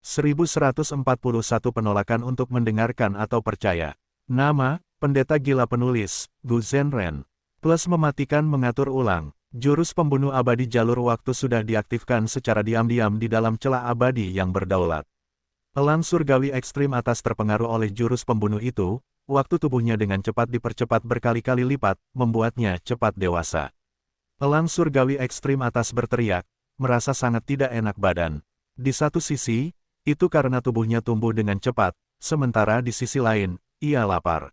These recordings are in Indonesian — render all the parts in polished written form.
1141 penolakan untuk mendengarkan atau percaya. Nama, pendeta gila penulis, Gu Zhenren. Plus mematikan mengatur ulang. Jurus pembunuh abadi jalur waktu sudah diaktifkan secara diam-diam di dalam celah abadi yang berdaulat. Elang surgawi ekstrim atas terpengaruh oleh jurus pembunuh itu, waktu tubuhnya dengan cepat dipercepat berkali-kali lipat, membuatnya cepat dewasa. Elang surgawi ekstrim atas berteriak, merasa sangat tidak enak badan. Di satu sisi, itu karena tubuhnya tumbuh dengan cepat, sementara di sisi lain, ia lapar.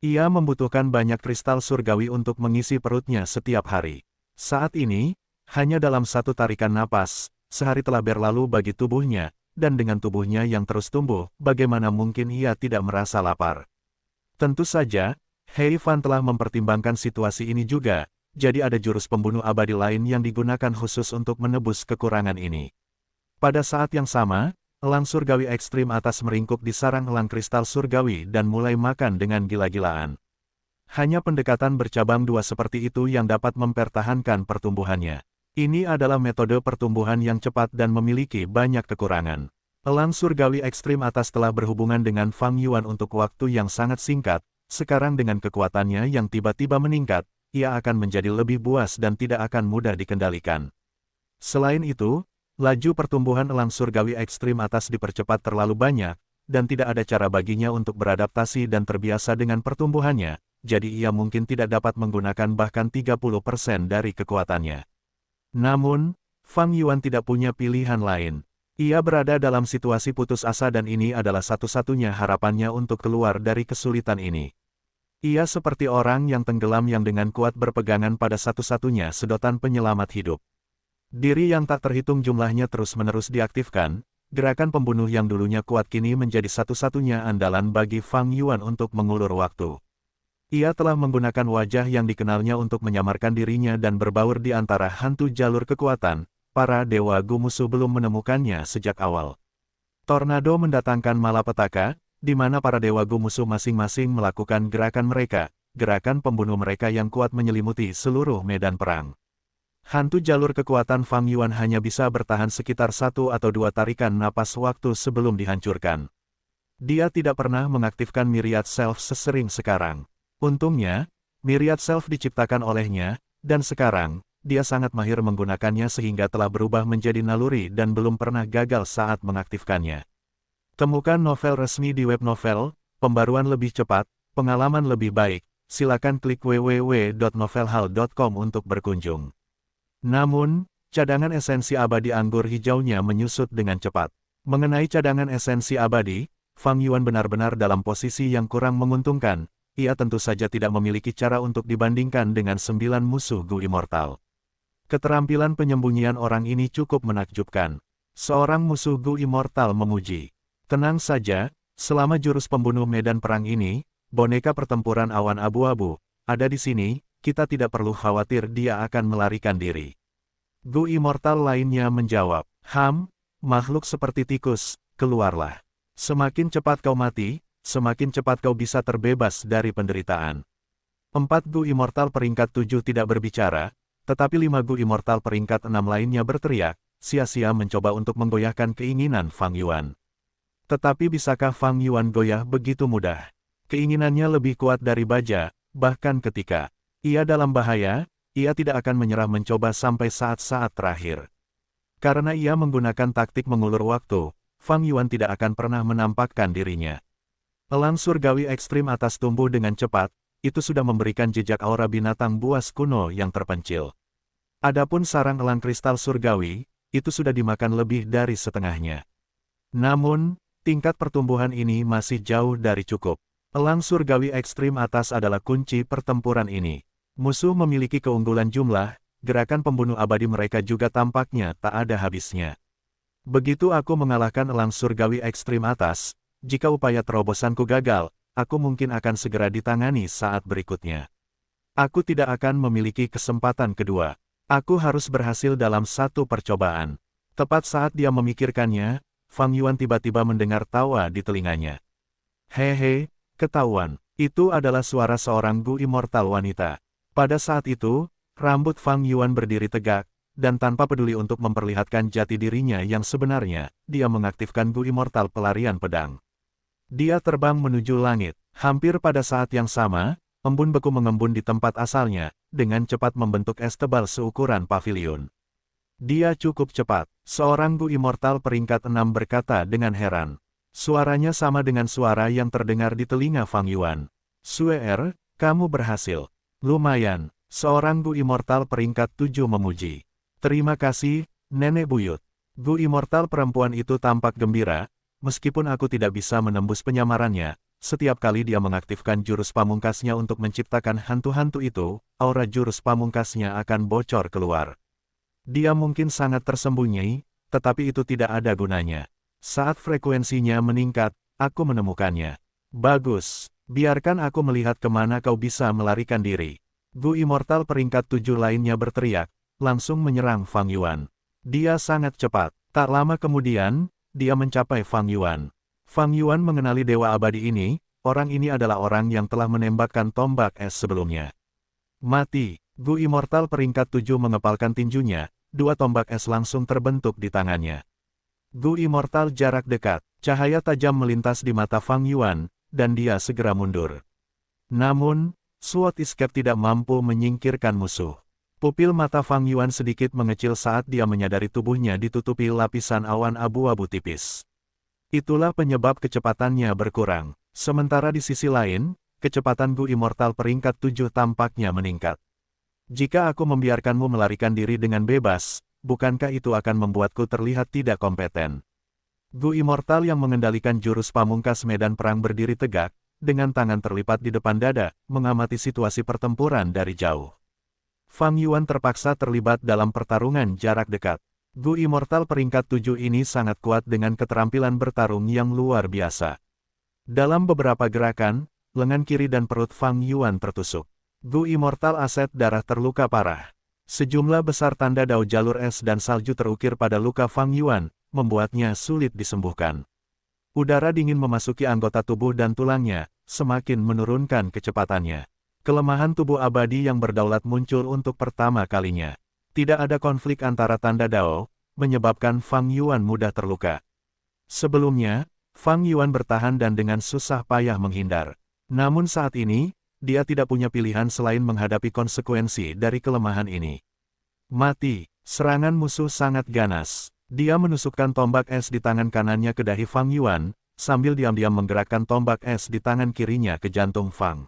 Ia membutuhkan banyak kristal surgawi untuk mengisi perutnya setiap hari. Saat ini, hanya dalam satu tarikan napas, sehari telah berlalu bagi tubuhnya, dan dengan tubuhnya yang terus tumbuh, bagaimana mungkin ia tidak merasa lapar? Tentu saja, Hei Fan telah mempertimbangkan situasi ini juga, jadi ada jurus pembunuh abadi lain yang digunakan khusus untuk menebus kekurangan ini. Pada saat yang sama, elang surgawi ekstrim atas meringkuk di sarang elang kristal surgawi dan mulai makan dengan gila-gilaan. Hanya pendekatan bercabang dua seperti itu yang dapat mempertahankan pertumbuhannya. Ini adalah metode pertumbuhan yang cepat dan memiliki banyak kekurangan. Elang surgawi ekstrim atas telah berhubungan dengan Fang Yuan untuk waktu yang sangat singkat, sekarang dengan kekuatannya yang tiba-tiba meningkat, ia akan menjadi lebih buas dan tidak akan mudah dikendalikan. Selain itu, laju pertumbuhan elang surgawi ekstrim atas dipercepat terlalu banyak, dan tidak ada cara baginya untuk beradaptasi dan terbiasa dengan pertumbuhannya, jadi ia mungkin tidak dapat menggunakan bahkan 30% dari kekuatannya. Namun, Fang Yuan tidak punya pilihan lain. Ia berada dalam situasi putus asa dan ini adalah satu-satunya harapannya untuk keluar dari kesulitan ini. Ia seperti orang yang tenggelam yang dengan kuat berpegangan pada satu-satunya sedotan penyelamat hidup. Diri yang tak terhitung jumlahnya terus-menerus diaktifkan, gerakan pembunuh yang dulunya kuat kini menjadi satu-satunya andalan bagi Fang Yuan untuk mengulur waktu. Ia telah menggunakan wajah yang dikenalnya untuk menyamarkan dirinya dan berbaur di antara hantu jalur kekuatan. Para dewa Gu musuh belum menemukannya sejak awal. Tornado mendatangkan malapetaka, di mana para dewa Gu musuh masing-masing melakukan gerakan mereka, gerakan pembunuh mereka yang kuat menyelimuti seluruh medan perang. Hantu jalur kekuatan Fang Yuan hanya bisa bertahan sekitar 1 atau 2 tarikan napas waktu sebelum dihancurkan. Dia tidak pernah mengaktifkan Myriad Self sesering sekarang. Untungnya, Myriad Self diciptakan olehnya, dan sekarang, dia sangat mahir menggunakannya sehingga telah berubah menjadi naluri dan belum pernah gagal saat mengaktifkannya. Temukan novel resmi di web novel, pembaruan lebih cepat, pengalaman lebih baik, silakan klik www.novelhal.com untuk berkunjung. Namun, cadangan esensi abadi anggur hijaunya menyusut dengan cepat. Mengenai cadangan esensi abadi, Fang Yuan benar-benar dalam posisi yang kurang menguntungkan, ia tentu saja tidak memiliki cara untuk dibandingkan dengan 9 musuh Gu Immortal. Keterampilan penyembunyian orang ini cukup menakjubkan. Seorang musuh Gu Immortal memuji. Tenang saja, selama jurus pembunuh medan perang ini, boneka pertempuran awan abu-abu, ada di sini, kita tidak perlu khawatir dia akan melarikan diri. Gu Immortal lainnya menjawab, makhluk seperti tikus, keluarlah. Semakin cepat kau mati, semakin cepat kau bisa terbebas dari penderitaan. 4 Gu Immortal peringkat 7 tidak berbicara, tetapi 5 Gu Immortal peringkat 6 lainnya berteriak, sia-sia mencoba untuk menggoyahkan keinginan Fang Yuan. Tetapi bisakah Fang Yuan goyah begitu mudah? Keinginannya lebih kuat dari baja, bahkan ketika ia dalam bahaya, ia tidak akan menyerah mencoba sampai saat-saat terakhir. Karena ia menggunakan taktik mengulur waktu, Fang Yuan tidak akan pernah menampakkan dirinya. Elang surgawi ekstrim atas tumbuh dengan cepat, itu sudah memberikan jejak aura binatang buas kuno yang terpencil. Adapun sarang elang kristal surgawi, itu sudah dimakan lebih dari setengahnya. Namun, tingkat pertumbuhan ini masih jauh dari cukup. Elang surgawi ekstrim atas adalah kunci pertempuran ini. Musuh memiliki keunggulan jumlah, gerakan pembunuh abadi mereka juga tampaknya tak ada habisnya. Begitu aku mengalahkan elang surgawi ekstrim atas, jika upaya terobosanku gagal, aku mungkin akan segera ditangani saat berikutnya. Aku tidak akan memiliki kesempatan kedua. Aku harus berhasil dalam satu percobaan. Tepat saat dia memikirkannya, Fang Yuan tiba-tiba mendengar tawa di telinganya. Hehe, ketahuan. Itu adalah suara seorang Gu Immortal wanita. Pada saat itu, rambut Fang Yuan berdiri tegak, dan tanpa peduli untuk memperlihatkan jati dirinya yang sebenarnya, dia mengaktifkan Gu Immortal pelarian pedang. Dia terbang menuju langit. Hampir pada saat yang sama, embun beku mengembun di tempat asalnya, dengan cepat membentuk es tebal seukuran pavilion. Dia cukup cepat. Seorang Gu Immortal peringkat 6 berkata dengan heran. Suaranya sama dengan suara yang terdengar di telinga Fang Yuan. Suer, kamu berhasil. Lumayan, seorang Gu Immortal peringkat 7 memuji. Terima kasih, Nenek Buyut. Gu Immortal perempuan itu tampak gembira, meskipun aku tidak bisa menembus penyamarannya. Setiap kali dia mengaktifkan jurus pamungkasnya untuk menciptakan hantu-hantu itu, aura jurus pamungkasnya akan bocor keluar. Dia mungkin sangat tersembunyi, tetapi itu tidak ada gunanya. Saat frekuensinya meningkat, aku menemukannya. Bagus, biarkan aku melihat kemana kau bisa melarikan diri. Gu Immortal peringkat 7 lainnya berteriak, langsung menyerang Fang Yuan. Dia sangat cepat. Tak lama kemudian, dia mencapai Fang Yuan. Fang Yuan mengenali Dewa Abadi ini, orang ini adalah orang yang telah menembakkan tombak es sebelumnya. Mati, Gu Immortal peringkat 7 mengepalkan tinjunya, dua tombak es langsung terbentuk di tangannya. Gu Immortal jarak dekat, cahaya tajam melintas di mata Fang Yuan, dan dia segera mundur. Namun, Sword Escape tidak mampu menyingkirkan musuh. Pupil mata Fang Yuan sedikit mengecil saat dia menyadari tubuhnya ditutupi lapisan awan abu-abu tipis. Itulah penyebab kecepatannya berkurang. Sementara di sisi lain, kecepatan Gu Immortal peringkat 7 tampaknya meningkat. Jika aku membiarkanmu melarikan diri dengan bebas, bukankah itu akan membuatku terlihat tidak kompeten? Gu Immortal yang mengendalikan jurus pamungkas medan perang berdiri tegak, dengan tangan terlipat di depan dada, mengamati situasi pertempuran dari jauh. Fang Yuan terpaksa terlibat dalam pertarungan jarak dekat. Gu Immortal peringkat 7 ini sangat kuat dengan keterampilan bertarung yang luar biasa. Dalam beberapa gerakan, lengan kiri dan perut Fang Yuan tertusuk. Gu Immortal aset darah terluka parah. Sejumlah besar tanda dao jalur es dan salju terukir pada luka Fang Yuan, membuatnya sulit disembuhkan. Udara dingin memasuki anggota tubuh dan tulangnya, semakin menurunkan kecepatannya. Kelemahan tubuh abadi yang berdaulat muncul untuk pertama kalinya. Tidak ada konflik antara tanda dao, menyebabkan Fang Yuan mudah terluka. Sebelumnya, Fang Yuan bertahan dan dengan susah payah menghindar. Namun saat ini, dia tidak punya pilihan selain menghadapi konsekuensi dari kelemahan ini. Mati, serangan musuh sangat ganas. Dia menusukkan tombak es di tangan kanannya ke dahi Fang Yuan, sambil diam-diam menggerakkan tombak es di tangan kirinya ke jantung Fang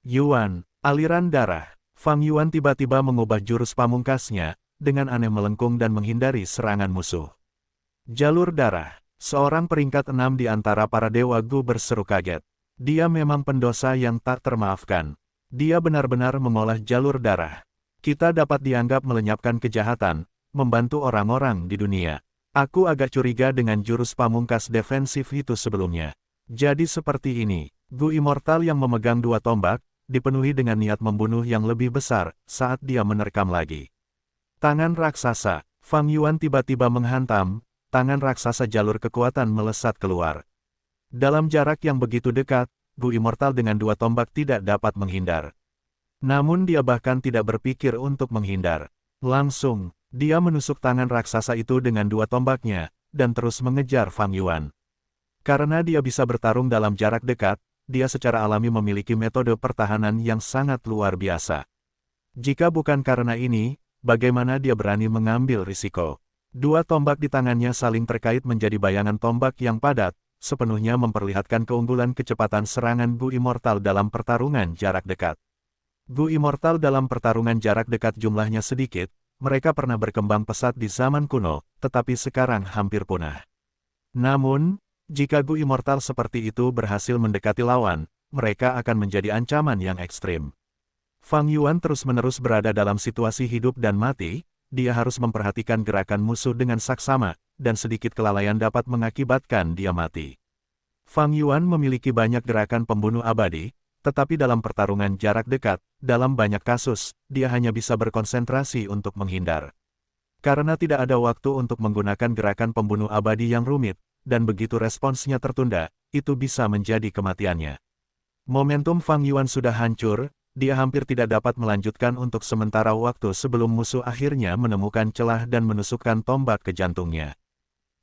Yuan. Aliran darah. Fang Yuan tiba-tiba mengubah jurus pamungkasnya, dengan aneh melengkung dan menghindari serangan musuh. Jalur darah. Seorang peringkat 6 di antara para dewa Gu berseru kaget. Dia memang pendosa yang tak termaafkan. Dia benar-benar mengolah jalur darah. Kita dapat dianggap melenyapkan kejahatan, membantu orang-orang di dunia. Aku agak curiga dengan jurus pamungkas defensif itu sebelumnya. Jadi seperti ini, Gu Immortal yang memegang dua tombak, dipenuhi dengan niat membunuh yang lebih besar, saat dia menerkam lagi. Tangan raksasa, Fang Yuan tiba-tiba menghantam, tangan raksasa jalur kekuatan melesat keluar. Dalam jarak yang begitu dekat, Gu Immortal dengan dua tombak tidak dapat menghindar. Namun dia bahkan tidak berpikir untuk menghindar. Langsung, dia menusuk tangan raksasa itu dengan dua tombaknya, dan terus mengejar Fang Yuan. Karena dia bisa bertarung dalam jarak dekat, dia secara alami memiliki metode pertahanan yang sangat luar biasa. Jika bukan karena ini, bagaimana dia berani mengambil risiko? Dua tombak di tangannya saling terkait menjadi bayangan tombak yang padat, sepenuhnya memperlihatkan keunggulan kecepatan serangan Gu Immortal dalam pertarungan jarak dekat. Gu Immortal dalam pertarungan jarak dekat jumlahnya sedikit, mereka pernah berkembang pesat di zaman kuno, tetapi sekarang hampir punah. Namun, jika Gu Immortal seperti itu berhasil mendekati lawan, mereka akan menjadi ancaman yang ekstrim. Fang Yuan terus-menerus berada dalam situasi hidup dan mati, dia harus memperhatikan gerakan musuh dengan saksama, dan sedikit kelalaian dapat mengakibatkan dia mati. Fang Yuan memiliki banyak gerakan pembunuh abadi, tetapi dalam pertarungan jarak dekat, dalam banyak kasus, dia hanya bisa berkonsentrasi untuk menghindar. Karena tidak ada waktu untuk menggunakan gerakan pembunuh abadi yang rumit, dan begitu responsnya tertunda, itu bisa menjadi kematiannya. Momentum Fang Yuan sudah hancur, dia hampir tidak dapat melanjutkan untuk sementara waktu sebelum musuh akhirnya menemukan celah dan menusukkan tombak ke jantungnya.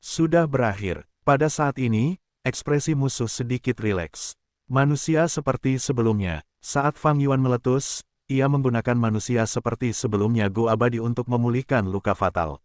Sudah berakhir. Pada saat ini, ekspresi musuh sedikit rileks. Manusia seperti sebelumnya. Saat Fang Yuan meletus, ia menggunakan manusia seperti sebelumnya Gu abadi untuk memulihkan luka fatal.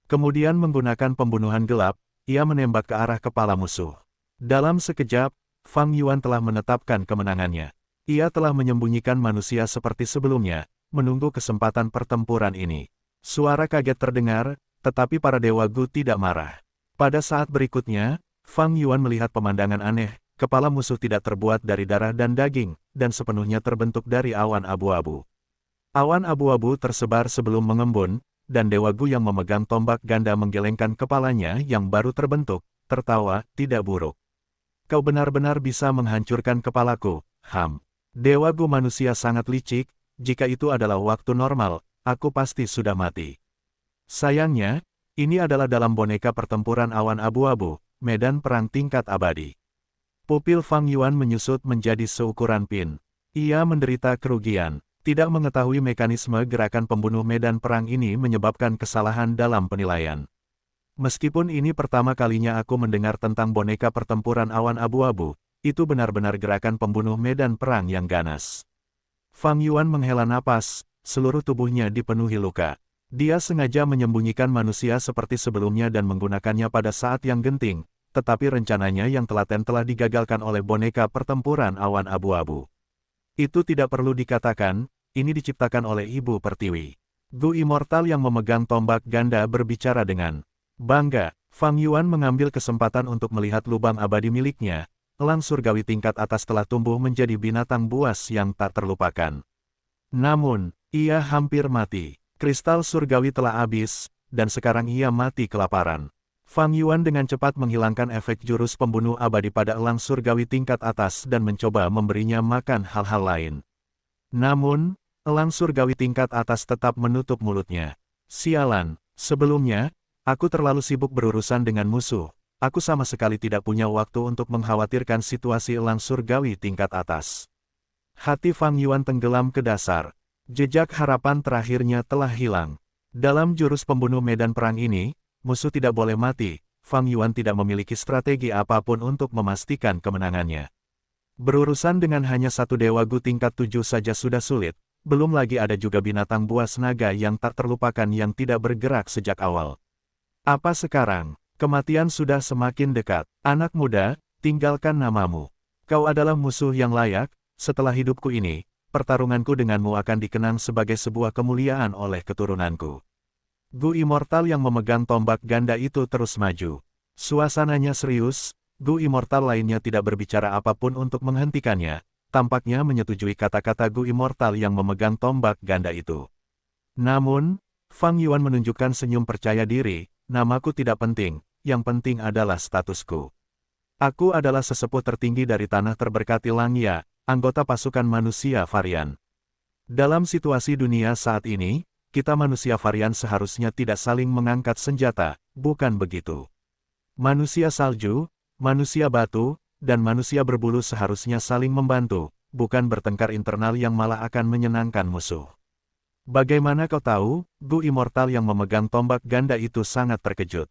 Kemudian menggunakan pembunuhan gelap, ia menembak ke arah kepala musuh. Dalam sekejap, Fang Yuan telah menetapkan kemenangannya. Ia telah menyembunyikan manusia seperti sebelumnya, menunggu kesempatan pertempuran ini. Suara kaget terdengar, tetapi para dewa Gu tidak marah. Pada saat berikutnya, Fang Yuan melihat pemandangan aneh, kepala musuh tidak terbuat dari darah dan daging, dan sepenuhnya terbentuk dari awan abu-abu. Awan abu-abu tersebar sebelum mengembun, dan dewa Gu yang memegang tombak ganda menggelengkan kepalanya yang baru terbentuk, tertawa, tidak buruk. Kau benar-benar bisa menghancurkan kepalaku, Ham. Dewa Gu manusia sangat licik, jika itu adalah waktu normal, aku pasti sudah mati. Sayangnya, ini adalah dalam boneka pertempuran awan abu-abu, medan perang tingkat abadi. Pupil Fang Yuan menyusut menjadi seukuran pin. Ia menderita kerugian, tidak mengetahui mekanisme gerakan pembunuh medan perang ini menyebabkan kesalahan dalam penilaian. Meskipun ini pertama kalinya aku mendengar tentang boneka pertempuran awan abu-abu, itu benar-benar gerakan pembunuh medan perang yang ganas. Fang Yuan menghela napas, seluruh tubuhnya dipenuhi luka. Dia sengaja menyembunyikan manusia seperti sebelumnya dan menggunakannya pada saat yang genting, tetapi rencananya yang telaten telah digagalkan oleh boneka pertempuran awan abu-abu. Itu tidak perlu dikatakan, ini diciptakan oleh Ibu Pertiwi. Gu Immortal yang memegang tombak ganda berbicara dengan bangga. Fang Yuan mengambil kesempatan untuk melihat lubang abadi miliknya. Elang surgawi tingkat atas telah tumbuh menjadi binatang buas yang tak terlupakan. Namun, ia hampir mati. Kristal surgawi telah habis, dan sekarang ia mati kelaparan. Fang Yuan dengan cepat menghilangkan efek jurus pembunuh abadi pada elang surgawi tingkat atas dan mencoba memberinya makan hal-hal lain. Namun, elang surgawi tingkat atas tetap menutup mulutnya. Sialan, sebelumnya, aku terlalu sibuk berurusan dengan musuh. Aku sama sekali tidak punya waktu untuk mengkhawatirkan situasi elang surgawi tingkat atas. Hati Fang Yuan tenggelam ke dasar. Jejak harapan terakhirnya telah hilang. Dalam jurus pembunuh medan perang ini, musuh tidak boleh mati. Fang Yuan tidak memiliki strategi apapun untuk memastikan kemenangannya. Berurusan dengan hanya satu dewa Gu tingkat 7 saja sudah sulit, belum lagi ada juga binatang buas naga yang tak terlupakan yang tidak bergerak sejak awal. Apa sekarang? Kematian sudah semakin dekat. Anak muda, tinggalkan namamu. Kau adalah musuh yang layak. Setelah hidupku ini, pertarunganku denganmu akan dikenang sebagai sebuah kemuliaan oleh keturunanku. Gu Immortal yang memegang tombak ganda itu terus maju. Suasananya serius, Gu Immortal lainnya tidak berbicara apapun untuk menghentikannya. Tampaknya menyetujui kata-kata Gu Immortal yang memegang tombak ganda itu. Namun, Fang Yuan menunjukkan senyum percaya diri, namaku tidak penting. Yang penting adalah statusku. Aku adalah sesepuh tertinggi dari tanah terberkati Langya, anggota pasukan manusia varian. Dalam situasi dunia saat ini, kita manusia varian seharusnya tidak saling mengangkat senjata, bukan begitu. Manusia salju, manusia batu, dan manusia berbulu seharusnya saling membantu, bukan bertengkar internal yang malah akan menyenangkan musuh. Bagaimana kau tahu? Gu Immortal yang memegang tombak ganda itu sangat terkejut.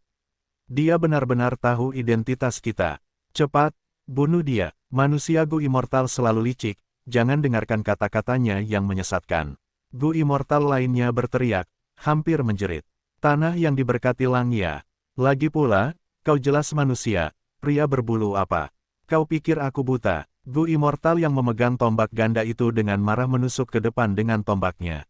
Dia benar-benar tahu identitas kita. Cepat, bunuh dia. Manusia Gu Immortal selalu licik, jangan dengarkan kata-katanya yang menyesatkan. Gu Immortal lainnya berteriak, hampir menjerit. Tanah yang diberkati Langya. Lagi pula, kau jelas manusia, pria berbulu apa? Kau pikir aku buta? Gu Immortal yang memegang tombak ganda itu dengan marah menusuk ke depan dengan tombaknya.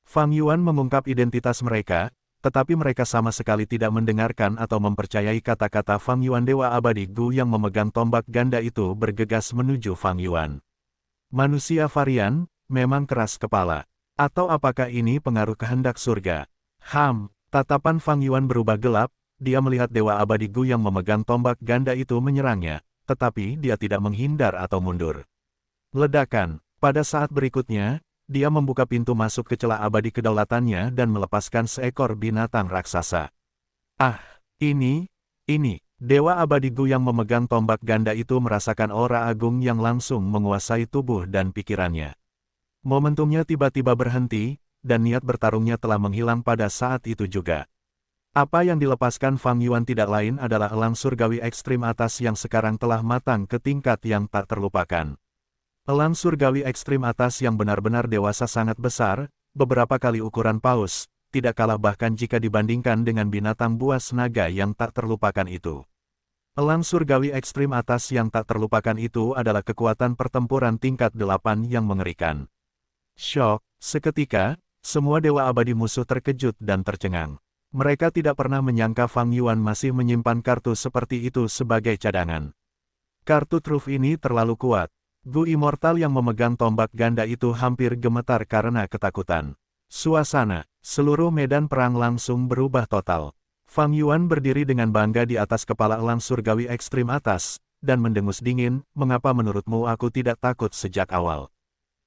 Fang Yuan mengungkap identitas mereka, tetapi mereka sama sekali tidak mendengarkan atau mempercayai kata-kata Fang Yuan. Dewa abadi Gu yang memegang tombak ganda itu bergegas menuju Fang Yuan. Manusia varian, memang keras kepala. Atau apakah ini pengaruh kehendak surga? Tatapan Fang Yuan berubah gelap, dia melihat Dewa abadi Gu yang memegang tombak ganda itu menyerangnya, tetapi dia tidak menghindar atau mundur. Ledakan, pada saat berikutnya, dia membuka pintu masuk ke celah abadi kedaulatannya dan melepaskan seekor binatang raksasa. Ini, Dewa abadi Gu yang memegang tombak ganda itu merasakan aura agung yang langsung menguasai tubuh dan pikirannya. Momentumnya tiba-tiba berhenti, dan niat bertarungnya telah menghilang pada saat itu juga. Apa yang dilepaskan Fang Yuan tidak lain adalah elang surgawi ekstrim atas yang sekarang telah matang ke tingkat yang tak terlupakan. Elang surgawi ekstrim atas yang benar-benar dewasa sangat besar, beberapa kali ukuran paus, tidak kalah bahkan jika dibandingkan dengan binatang buas naga yang tak terlupakan itu. Elang surgawi ekstrim atas yang tak terlupakan itu adalah kekuatan pertempuran tingkat 8 yang mengerikan. Syok, seketika, semua dewa abadi musuh terkejut dan tercengang. Mereka tidak pernah menyangka Fang Yuan masih menyimpan kartu seperti itu sebagai cadangan. Kartu truf ini terlalu kuat. Gu Immortal yang memegang tombak ganda itu hampir gemetar karena ketakutan. Suasana, seluruh medan perang langsung berubah total. Fang Yuan berdiri dengan bangga di atas kepala elang surgawi ekstrim atas, dan mendengus dingin, "Mengapa menurutmu aku tidak takut sejak awal?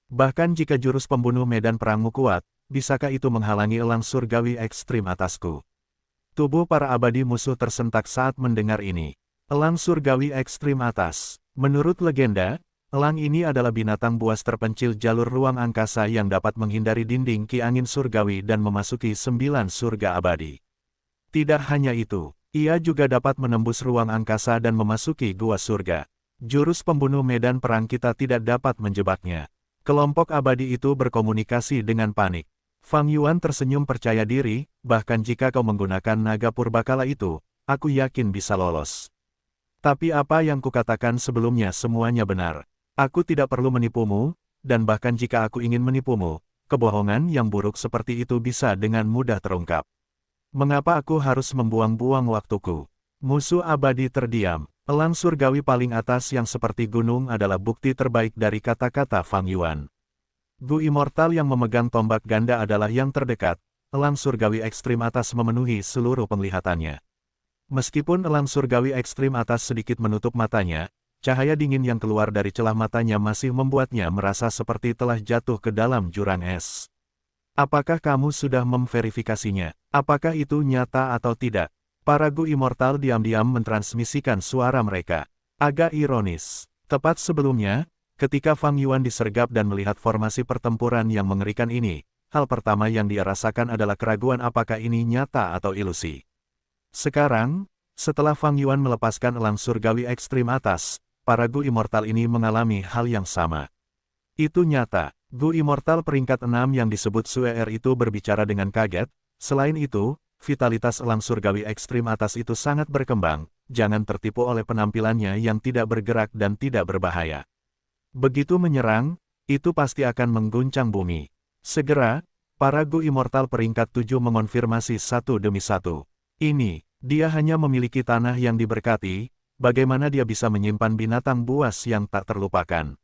Bahkan jika jurus pembunuh medan perangmu kuat, bisakah itu menghalangi elang surgawi ekstrim atasku?" Tubuh para abadi musuh tersentak saat mendengar ini. Elang surgawi ekstrim atas. Menurut legenda, elang ini adalah binatang buas terpencil jalur ruang angkasa yang dapat menghindari dinding ki angin surgawi dan memasuki 9 surga abadi. Tidak hanya itu, ia juga dapat menembus ruang angkasa dan memasuki gua surga. Jurus pembunuh medan perang kita tidak dapat menjebaknya. Kelompok abadi itu berkomunikasi dengan panik. Fang Yuan tersenyum percaya diri, bahkan jika kau menggunakan naga purbakala itu, aku yakin bisa lolos. Tapi apa yang kukatakan sebelumnya semuanya benar. Aku tidak perlu menipumu, dan bahkan jika aku ingin menipumu, kebohongan yang buruk seperti itu bisa dengan mudah terungkap. Mengapa aku harus membuang-buang waktuku? Musuh abadi terdiam. Elang surgawi paling atas yang seperti gunung adalah bukti terbaik dari kata-kata Fang Yuan. Gu Immortal yang memegang tombak ganda adalah yang terdekat. Elang surgawi ekstrim atas memenuhi seluruh penglihatannya. Meskipun elang surgawi ekstrim atas sedikit menutup matanya, cahaya dingin yang keluar dari celah matanya masih membuatnya merasa seperti telah jatuh ke dalam jurang es. Apakah kamu sudah memverifikasinya? Apakah itu nyata atau tidak? Para Gu Immortal diam-diam mentransmisikan suara mereka. Agak ironis. Tepat sebelumnya, ketika Fang Yuan disergap dan melihat formasi pertempuran yang mengerikan ini, hal pertama yang dia rasakan adalah keraguan apakah ini nyata atau ilusi. Sekarang, setelah Fang Yuan melepaskan elang surgawi ekstrim atas, para Gu Immortal ini mengalami hal yang sama. Itu nyata. Gu Immortal peringkat 6 yang disebut Suer itu berbicara dengan kaget. Selain itu, vitalitas elang surgawi ekstrim atas itu sangat berkembang. Jangan tertipu oleh penampilannya yang tidak bergerak dan tidak berbahaya. Begitu menyerang, itu pasti akan mengguncang bumi. Segera, para Gu Immortal peringkat 7 mengonfirmasi satu demi satu. Ini, dia hanya memiliki tanah yang diberkati, bagaimana dia bisa menyimpan binatang buas yang tak terlupakan?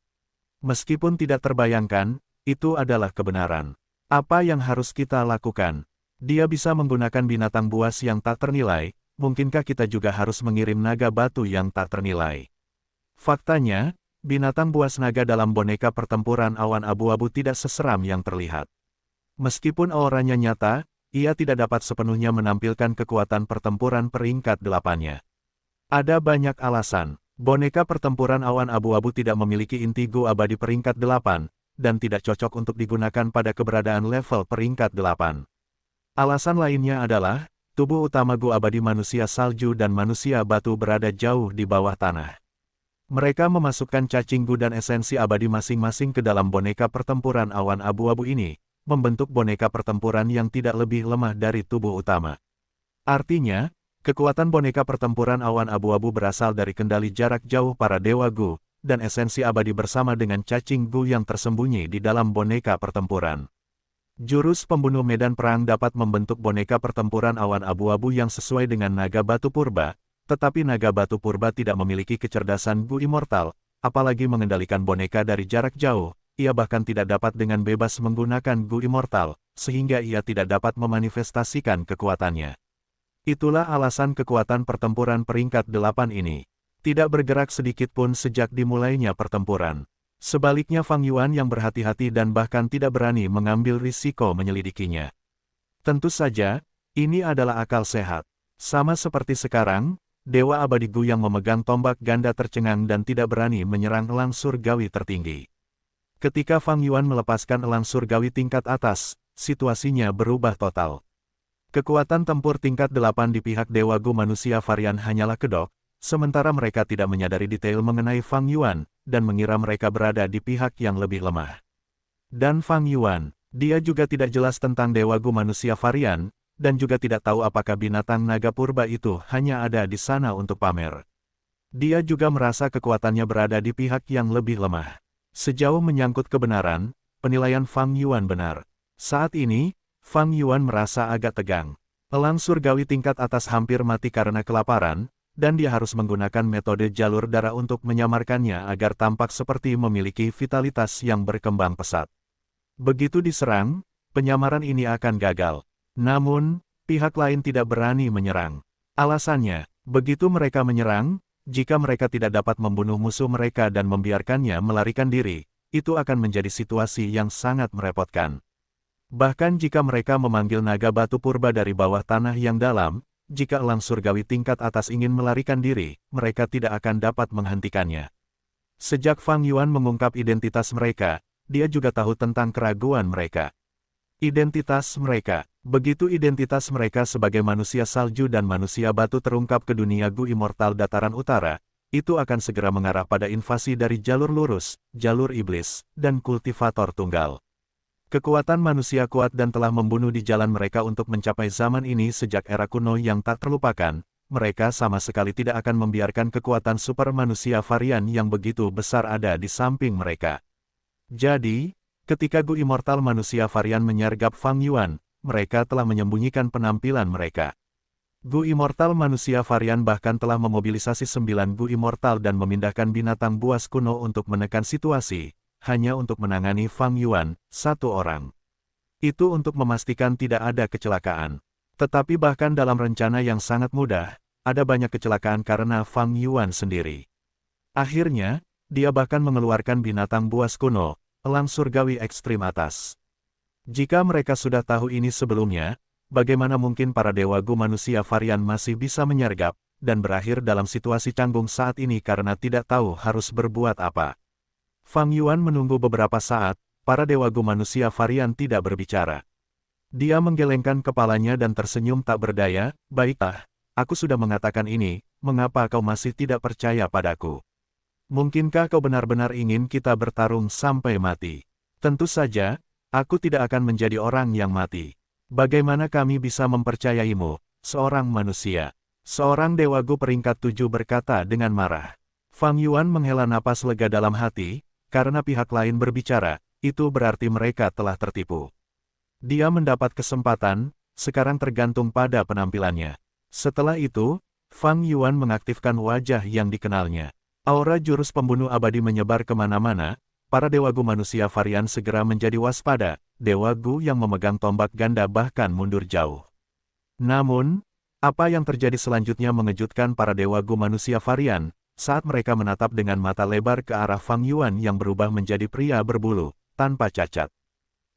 Meskipun tidak terbayangkan, itu adalah kebenaran. Apa yang harus kita lakukan? Dia bisa menggunakan binatang buas yang tak ternilai, mungkinkah kita juga harus mengirim naga batu yang tak ternilai? Faktanya, binatang buas naga dalam boneka pertempuran awan abu-abu tidak seseram yang terlihat. Meskipun auranya nyata, ia tidak dapat sepenuhnya menampilkan kekuatan pertempuran peringkat 8-nya. Ada banyak alasan. Boneka pertempuran awan abu-abu tidak memiliki inti Gu abadi peringkat 8, dan tidak cocok untuk digunakan pada keberadaan level peringkat 8. Alasan lainnya adalah, tubuh utama Gu abadi manusia salju dan manusia batu berada jauh di bawah tanah. Mereka memasukkan cacing Gu dan esensi abadi masing-masing ke dalam boneka pertempuran awan abu-abu ini, membentuk boneka pertempuran yang tidak lebih lemah dari tubuh utama. Artinya, kekuatan boneka pertempuran awan abu-abu berasal dari kendali jarak jauh para dewa Gu, dan esensi abadi bersama dengan cacing Gu yang tersembunyi di dalam boneka pertempuran. Jurus pembunuh medan perang dapat membentuk boneka pertempuran awan abu-abu yang sesuai dengan naga batu purba, tetapi naga batu purba tidak memiliki kecerdasan Gu Immortal, apalagi mengendalikan boneka dari jarak jauh. Ia bahkan tidak dapat dengan bebas menggunakan Gu Immortal, sehingga ia tidak dapat memanifestasikan kekuatannya. Itulah alasan kekuatan pertempuran peringkat 8 ini tidak bergerak sedikit pun sejak dimulainya pertempuran. Sebaliknya Fang Yuan yang berhati-hati dan bahkan tidak berani mengambil risiko menyelidikinya. Tentu saja, ini adalah akal sehat. Sama seperti sekarang, Dewa Abadi Gu yang memegang tombak ganda tercengang dan tidak berani menyerang elang surgawi tertinggi. Ketika Fang Yuan melepaskan elang surgawi tingkat atas, situasinya berubah total. Kekuatan tempur tingkat 8 di pihak Dewa Gu manusia varian hanyalah kedok, sementara mereka tidak menyadari detail mengenai Fang Yuan, dan mengira mereka berada di pihak yang lebih lemah. Dan Fang Yuan, dia juga tidak jelas tentang Dewa Gu manusia varian, dan juga tidak tahu apakah binatang naga purba itu hanya ada di sana untuk pamer. Dia juga merasa kekuatannya berada di pihak yang lebih lemah. Sejauh menyangkut kebenaran, penilaian Fang Yuan benar. Saat ini, Fang Yuan merasa agak tegang. Elang surgawi tingkat atas hampir mati karena kelaparan, dan dia harus menggunakan metode jalur darah untuk menyamarkannya agar tampak seperti memiliki vitalitas yang berkembang pesat. Begitu diserang, penyamaran ini akan gagal. Namun, pihak lain tidak berani menyerang. Alasannya, begitu mereka menyerang, jika mereka tidak dapat membunuh musuh mereka dan membiarkannya melarikan diri, itu akan menjadi situasi yang sangat merepotkan. Bahkan jika mereka memanggil naga batu purba dari bawah tanah yang dalam, jika elang surgawi tingkat atas ingin melarikan diri, mereka tidak akan dapat menghentikannya. Sejak Fang Yuan mengungkap identitas mereka, dia juga tahu tentang keraguan mereka. Identitas mereka. Begitu identitas mereka sebagai manusia salju dan manusia batu terungkap ke dunia Gu Immortal Dataran Utara, itu akan segera mengarah pada invasi dari jalur lurus, jalur iblis, dan kultivator tunggal. Kekuatan manusia kuat dan telah membunuh di jalan mereka untuk mencapai zaman ini sejak era kuno yang tak terlupakan, mereka sama sekali tidak akan membiarkan kekuatan super manusia varian yang begitu besar ada di samping mereka. Jadi, ketika Gu Immortal manusia varian menyergap Fang Yuan, mereka telah menyembunyikan penampilan mereka. Gu Immortal manusia varian bahkan telah memobilisasi 9 Gu Immortal dan memindahkan binatang buas kuno untuk menekan situasi, hanya untuk menangani Fang Yuan, satu orang. Itu untuk memastikan tidak ada kecelakaan. Tetapi bahkan dalam rencana yang sangat mudah, ada banyak kecelakaan karena Fang Yuan sendiri. Akhirnya, dia bahkan mengeluarkan binatang buas kuno, elang surgawi ekstrim atas. Jika mereka sudah tahu ini sebelumnya, bagaimana mungkin para dewa Gu manusia varian masih bisa menyergap, dan berakhir dalam situasi canggung saat ini karena tidak tahu harus berbuat apa. Fang Yuan menunggu beberapa saat, para dewa Gu manusia varian tidak berbicara. Dia menggelengkan kepalanya dan tersenyum tak berdaya, "Baiklah, aku sudah mengatakan ini, mengapa kau masih tidak percaya padaku? Mungkinkah kau benar-benar ingin kita bertarung sampai mati? Tentu saja, aku tidak akan menjadi orang yang mati. Bagaimana kami bisa mempercayaimu, seorang manusia?" Seorang dewa Gu peringkat 7 berkata dengan marah. Fang Yuan menghela napas lega dalam hati, karena pihak lain berbicara, itu berarti mereka telah tertipu. Dia mendapat kesempatan, sekarang tergantung pada penampilannya. Setelah itu, Fang Yuan mengaktifkan wajah yang dikenalnya. Aura jurus pembunuh abadi menyebar kemana-mana, para dewa Gu manusia varian segera menjadi waspada, dewa Gu yang memegang tombak ganda bahkan mundur jauh. Namun, apa yang terjadi selanjutnya mengejutkan para dewa Gu manusia varian, saat mereka menatap dengan mata lebar ke arah Fang Yuan yang berubah menjadi pria berbulu, tanpa cacat.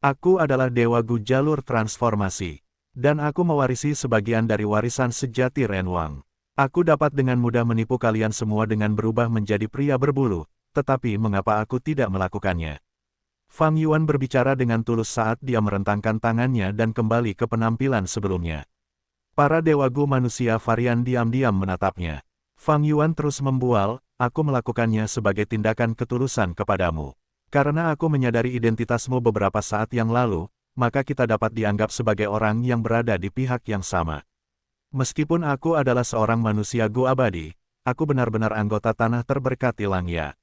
"Aku adalah dewa Gu jalur transformasi, dan aku mewarisi sebagian dari warisan sejati Ren Wang. Aku dapat dengan mudah menipu kalian semua dengan berubah menjadi pria berbulu, tetapi mengapa aku tidak melakukannya?" Fang Yuan berbicara dengan tulus saat dia merentangkan tangannya dan kembali ke penampilan sebelumnya. Para dewa Gu manusia varian diam-diam menatapnya. Fang Yuan terus membual, "Aku melakukannya sebagai tindakan ketulusan kepadamu. Karena aku menyadari identitasmu beberapa saat yang lalu, maka kita dapat dianggap sebagai orang yang berada di pihak yang sama. Meskipun aku adalah seorang manusia Gu abadi, aku benar-benar anggota tanah terberkati Langya.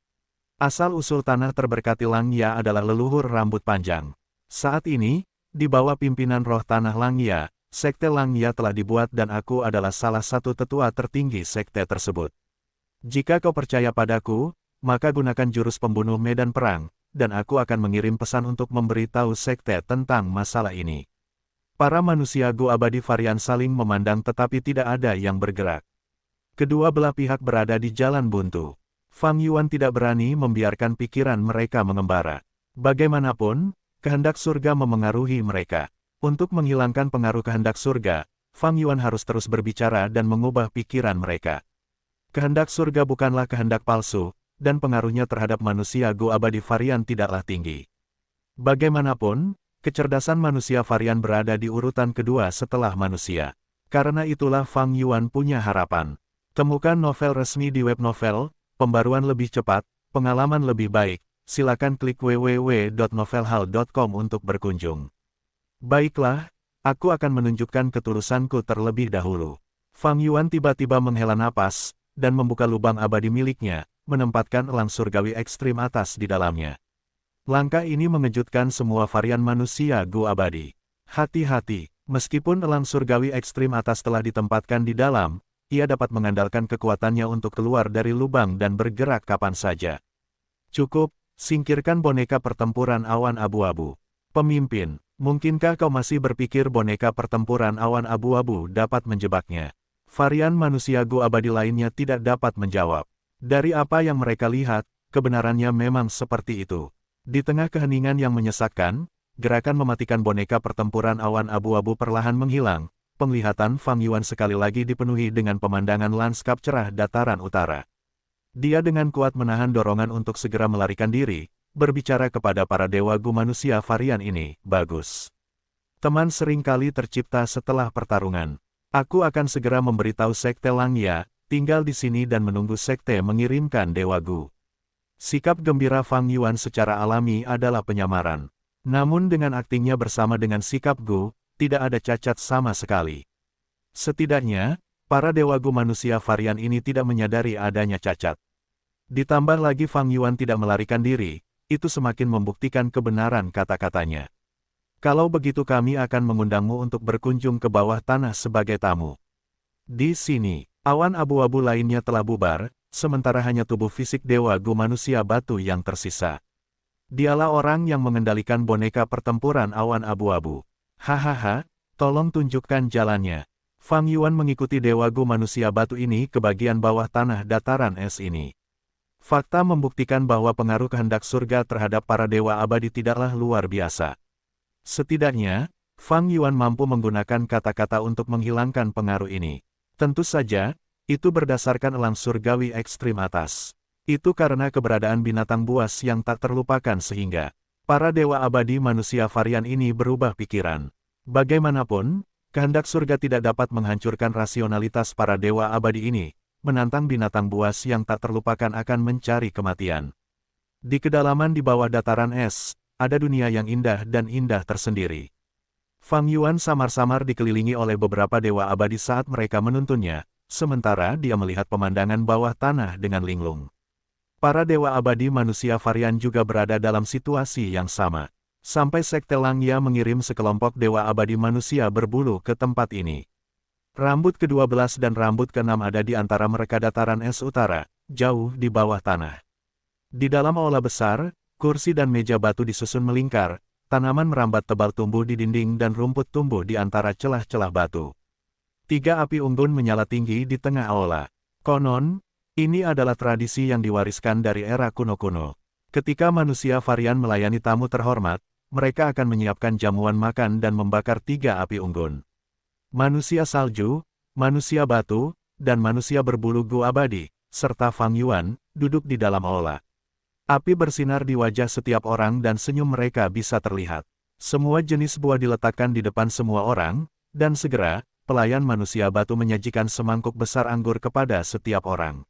Asal-usul tanah terberkati Langya adalah leluhur rambut panjang. Saat ini, di bawah pimpinan roh tanah Langya, sekte Langya telah dibuat dan aku adalah salah satu tetua tertinggi sekte tersebut. Jika kau percaya padaku, maka gunakan jurus pembunuh medan perang, dan aku akan mengirim pesan untuk memberitahu sekte tentang masalah ini." Para manusia Gu abadi varian saling memandang tetapi tidak ada yang bergerak. Kedua belah pihak berada di jalan buntu. Fang Yuan tidak berani membiarkan pikiran mereka mengembara. Bagaimanapun, kehendak surga memengaruhi mereka. Untuk menghilangkan pengaruh kehendak surga, Fang Yuan harus terus berbicara dan mengubah pikiran mereka. Kehendak surga bukanlah kehendak palsu, dan pengaruhnya terhadap manusia Go abadi varian tidaklah tinggi. Bagaimanapun, kecerdasan manusia varian berada di urutan kedua setelah manusia. Karena itulah Fang Yuan punya harapan. Temukan novel resmi di web novel, pembaruan lebih cepat, pengalaman lebih baik. Silakan klik www.novelhall.com untuk berkunjung. Baiklah, aku akan menunjukkan ketulusanku terlebih dahulu. Fang Yuan tiba-tiba menghela napas, dan membuka lubang abadi miliknya, menempatkan elang surgawi ekstrim atas di dalamnya. Langkah ini mengejutkan semua varian manusia Go abadi. Hati-hati, meskipun elang surgawi ekstrim atas telah ditempatkan di dalam, ia dapat mengandalkan kekuatannya untuk keluar dari lubang dan bergerak kapan saja. Cukup, singkirkan boneka pertempuran awan abu-abu. Pemimpin, mungkinkah kau masih berpikir boneka pertempuran awan abu-abu dapat menjebaknya? Varian manusia Go abadi lainnya tidak dapat menjawab. Dari apa yang mereka lihat, kebenarannya memang seperti itu. Di tengah keheningan yang menyesakkan, gerakan mematikan boneka pertempuran awan abu-abu perlahan menghilang. Penglihatan Fang Yuan sekali lagi dipenuhi dengan pemandangan lanskap cerah dataran utara. Dia dengan kuat menahan dorongan untuk segera melarikan diri, berbicara kepada para dewa Gu manusia varian ini, bagus. Teman seringkali tercipta setelah pertarungan. Aku akan segera memberitahu Sekte Langya, tinggal di sini dan menunggu Sekte mengirimkan dewa Gu. Sikap gembira Fang Yuan secara alami adalah penyamaran. Namun dengan aktingnya bersama dengan sikap Gu, tidak ada cacat sama sekali. Setidaknya, para dewa Gu manusia varian ini tidak menyadari adanya cacat. Ditambah lagi Fang Yuan tidak melarikan diri, itu semakin membuktikan kebenaran kata-katanya. Kalau begitu kami akan mengundangmu untuk berkunjung ke bawah tanah sebagai tamu. Di sini, awan abu-abu lainnya telah bubar, sementara hanya tubuh fisik dewa Gu manusia batu yang tersisa. Dialah orang yang mengendalikan boneka pertempuran awan abu-abu. Hahaha, tolong tunjukkan jalannya. Fang Yuan mengikuti dewa Gu manusia batu ini ke bagian bawah tanah dataran es ini. Fakta membuktikan bahwa pengaruh kehendak surga terhadap para dewa abadi tidaklah luar biasa. Setidaknya, Fang Yuan mampu menggunakan kata-kata untuk menghilangkan pengaruh ini. Tentu saja, itu berdasarkan elang surgawi ekstrim atas. Itu karena keberadaan binatang buas yang tak terlupakan sehingga para dewa abadi manusia varian ini berubah pikiran. Bagaimanapun, kehendak surga tidak dapat menghancurkan rasionalitas para dewa abadi ini. Menantang binatang buas yang tak terlupakan akan mencari kematian. Di kedalaman di bawah dataran es, ada dunia yang indah dan indah tersendiri. Fang Yuan samar-samar dikelilingi oleh beberapa dewa abadi saat mereka menuntunnya, sementara dia melihat pemandangan bawah tanah dengan linglung. Para dewa abadi manusia varian juga berada dalam situasi yang sama. Sampai Sekte Langya mengirim sekelompok dewa abadi manusia berbulu ke tempat ini. Rambut ke-12 dan rambut ke-6 ada di antara mereka dataran es utara, jauh di bawah tanah. Di dalam aula besar, kursi dan meja batu disusun melingkar, tanaman merambat tebal tumbuh di dinding dan rumput tumbuh di antara celah-celah batu. 3 api unggun menyala tinggi di tengah aula. Konon, ini adalah tradisi yang diwariskan dari era kuno-kuno. Ketika manusia varian melayani tamu terhormat, mereka akan menyiapkan jamuan makan dan membakar 3 api unggun. Manusia salju, manusia batu, dan manusia berbulu Gu abadi, serta Fang Yuan, duduk di dalam aula. Api bersinar di wajah setiap orang dan senyum mereka bisa terlihat. Semua jenis buah diletakkan di depan semua orang, dan segera, pelayan manusia batu menyajikan semangkuk besar anggur kepada setiap orang.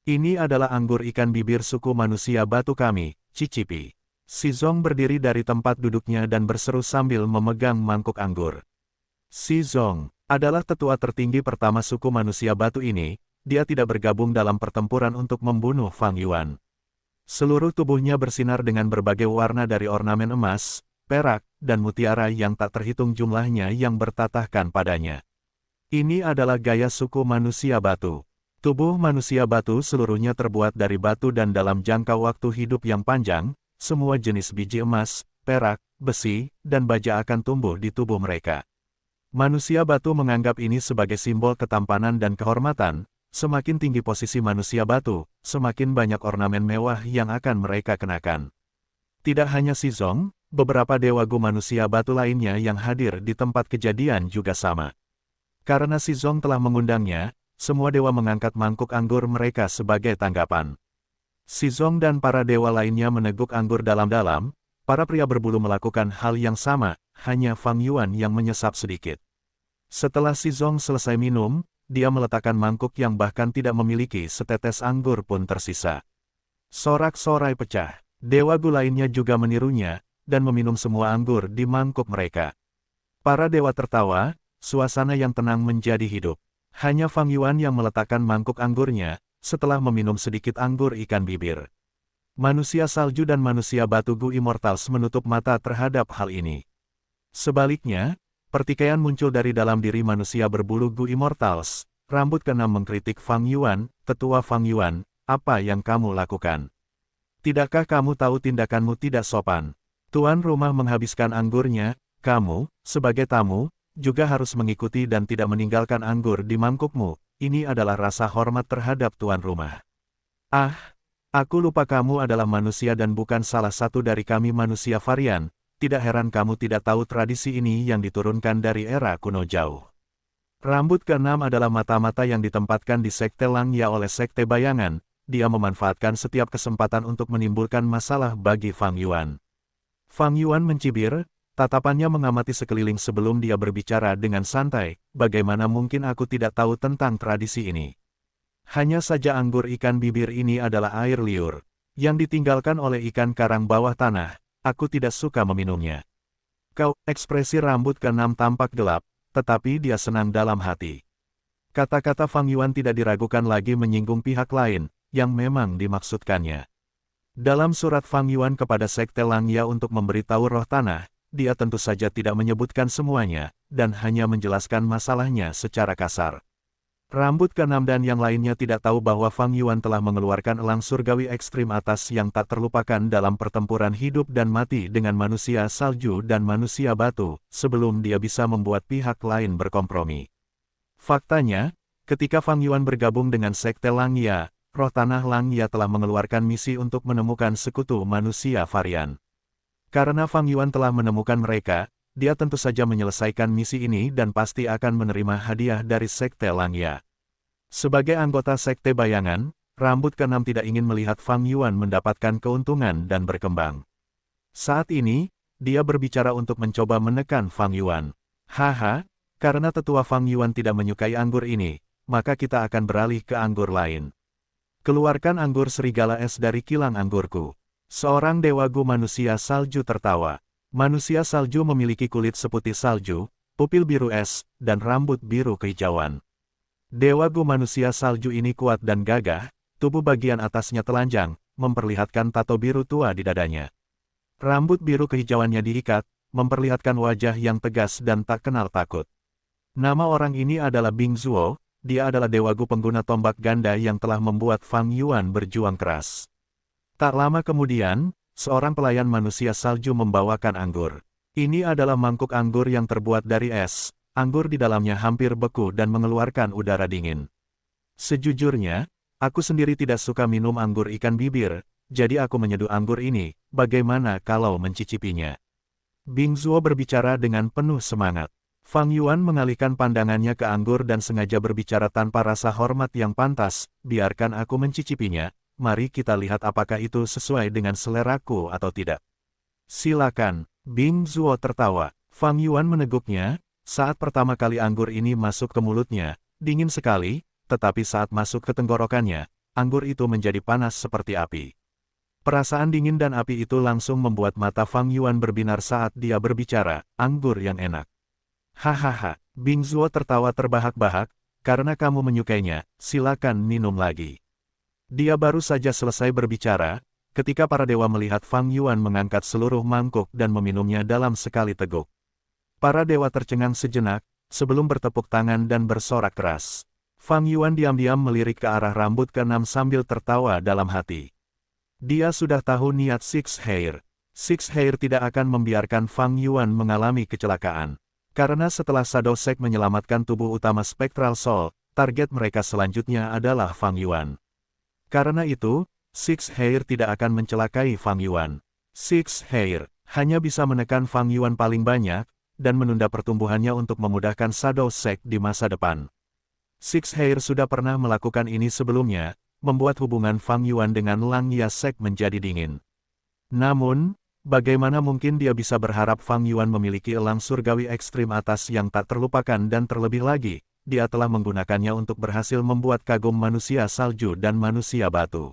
Ini adalah anggur ikan bibir suku manusia batu kami, cicipi. Si Zong berdiri dari tempat duduknya dan berseru sambil memegang mangkuk anggur. Si Zong adalah tetua tertinggi pertama suku manusia batu ini, dia tidak bergabung dalam pertempuran untuk membunuh Fang Yuan. Seluruh tubuhnya bersinar dengan berbagai warna dari ornamen emas, perak, dan mutiara yang tak terhitung jumlahnya yang bertatahkan padanya. Ini adalah gaya suku manusia batu. Tubuh manusia batu seluruhnya terbuat dari batu dan dalam jangka waktu hidup yang panjang, semua jenis biji emas, perak, besi, dan baja akan tumbuh di tubuh mereka. Manusia batu menganggap ini sebagai simbol ketampanan dan kehormatan. Semakin tinggi posisi manusia batu, semakin banyak ornamen mewah yang akan mereka kenakan. Tidak hanya Si Zong, beberapa dewa Gu manusia batu lainnya yang hadir di tempat kejadian juga sama. Karena Si Zong telah mengundangnya, semua dewa mengangkat mangkuk anggur mereka sebagai tanggapan. Shizong dan para dewa lainnya meneguk anggur dalam-dalam, para pria berbulu melakukan hal yang sama, hanya Fang Yuan yang menyesap sedikit. Setelah Shizong selesai minum, dia meletakkan mangkuk yang bahkan tidak memiliki setetes anggur pun tersisa. Sorak-sorai pecah. Dewa Gu lainnya juga menirunya, dan meminum semua anggur di mangkuk mereka. Para dewa tertawa, suasana yang tenang menjadi hidup. Hanya Fang Yuan yang meletakkan mangkuk anggurnya, setelah meminum sedikit anggur ikan bibir. Manusia salju dan manusia batu Gu Immortals menutup mata terhadap hal ini. Sebaliknya, pertikaian muncul dari dalam diri manusia berbulu Gu Immortals. Rambut keenam mengkritik Fang Yuan, "Tetua Fang Yuan, apa yang kamu lakukan? Tidakkah kamu tahu tindakanmu tidak sopan? Tuan rumah menghabiskan anggurnya, kamu, sebagai tamu, juga harus mengikuti dan tidak meninggalkan anggur di mangkukmu. Ini adalah rasa hormat terhadap tuan rumah." "Ah, aku lupa kamu adalah manusia dan bukan salah satu dari kami manusia varian. Tidak heran kamu tidak tahu tradisi ini yang diturunkan dari era kuno jauh." Rambut keenam adalah mata-mata yang ditempatkan di Sekte Langya oleh Sekte Bayangan. Dia memanfaatkan setiap kesempatan untuk menimbulkan masalah bagi Fang Yuan. Fang Yuan mencibir, tatapannya mengamati sekeliling sebelum dia berbicara dengan santai, "Bagaimana mungkin aku tidak tahu tentang tradisi ini? Hanya saja anggur ikan bibir ini adalah air liur, yang ditinggalkan oleh ikan karang bawah tanah. Aku tidak suka meminumnya." Ekspresi rambut keenam tampak gelap, tetapi dia senang dalam hati. Kata-kata Fang Yuan tidak diragukan lagi menyinggung pihak lain, yang memang dimaksudkannya. Dalam surat Fang Yuan kepada Sekte Langya untuk memberitahu roh tanah, dia tentu saja tidak menyebutkan semuanya, dan hanya menjelaskan masalahnya secara kasar. Rambut keenam dan yang lainnya tidak tahu bahwa Fang Yuan telah mengeluarkan elang surgawi ekstrim atas yang tak terlupakan dalam pertempuran hidup dan mati dengan manusia salju dan manusia batu, sebelum dia bisa membuat pihak lain berkompromi. Faktanya, ketika Fang Yuan bergabung dengan Sekte Langya, roh tanah Langya telah mengeluarkan misi untuk menemukan sekutu manusia varian. Karena Fang Yuan telah menemukan mereka, dia tentu saja menyelesaikan misi ini dan pasti akan menerima hadiah dari Sekte Langya. Sebagai anggota Sekte Bayangan, rambut keenam tidak ingin melihat Fang Yuan mendapatkan keuntungan dan berkembang. Saat ini, dia berbicara untuk mencoba menekan Fang Yuan. "Haha, karena tetua Fang Yuan tidak menyukai anggur ini, maka kita akan beralih ke anggur lain. Keluarkan anggur serigala es dari kilang anggurku." Seorang dewa Gu manusia salju tertawa. Manusia salju memiliki kulit seputih salju, pupil biru es, dan rambut biru kehijauan. Dewa Gu manusia salju ini kuat dan gagah, tubuh bagian atasnya telanjang, memperlihatkan tato biru tua di dadanya. Rambut biru kehijauannya diikat, memperlihatkan wajah yang tegas dan tak kenal takut. Nama orang ini adalah Bing Zuo, dia adalah dewa Gu pengguna tombak ganda yang telah membuat Fang Yuan berjuang keras. Tak lama kemudian, seorang pelayan manusia salju membawakan anggur. Ini adalah mangkuk anggur yang terbuat dari es, anggur di dalamnya hampir beku dan mengeluarkan udara dingin. "Sejujurnya, aku sendiri tidak suka minum anggur ikan bibir, jadi aku menyeduh anggur ini, bagaimana kalau mencicipinya?" Bing Zuo berbicara dengan penuh semangat. Fang Yuan mengalihkan pandangannya ke anggur dan sengaja berbicara tanpa rasa hormat yang pantas, "Biarkan aku mencicipinya. Mari kita lihat apakah itu sesuai dengan seleraku atau tidak." "Silakan." Bing Zuo tertawa. Fang Yuan meneguknya. Saat pertama kali anggur ini masuk ke mulutnya, dingin sekali, tetapi saat masuk ke tenggorokannya, anggur itu menjadi panas seperti api. Perasaan dingin dan api itu langsung membuat mata Fang Yuan berbinar saat dia berbicara, "Anggur yang enak." "Hahaha." Bing Zuo tertawa terbahak-bahak, "Karena kamu menyukainya, silakan minum lagi." Dia baru saja selesai berbicara, ketika para dewa melihat Fang Yuan mengangkat seluruh mangkuk dan meminumnya dalam sekali teguk. Para dewa tercengang sejenak, sebelum bertepuk tangan dan bersorak keras. Fang Yuan diam-diam melirik ke arah rambut keenam sambil tertawa dalam hati. Dia sudah tahu niat Six Hair. Six Hair tidak akan membiarkan Fang Yuan mengalami kecelakaan. Karena setelah Shadow Sect menyelamatkan tubuh utama Spectral Soul, target mereka selanjutnya adalah Fang Yuan. Karena itu, Six Hair tidak akan mencelakai Fang Yuan. Six Hair hanya bisa menekan Fang Yuan paling banyak, dan menunda pertumbuhannya untuk memudahkan Shadow Sect di masa depan. Six Hair sudah pernah melakukan ini sebelumnya, membuat hubungan Fang Yuan dengan Lang Yasek menjadi dingin. Namun, bagaimana mungkin dia bisa berharap Fang Yuan memiliki elang surgawi ekstrim atas yang tak terlupakan dan terlebih lagi, dia telah menggunakannya untuk berhasil membuat kagum manusia salju dan manusia batu.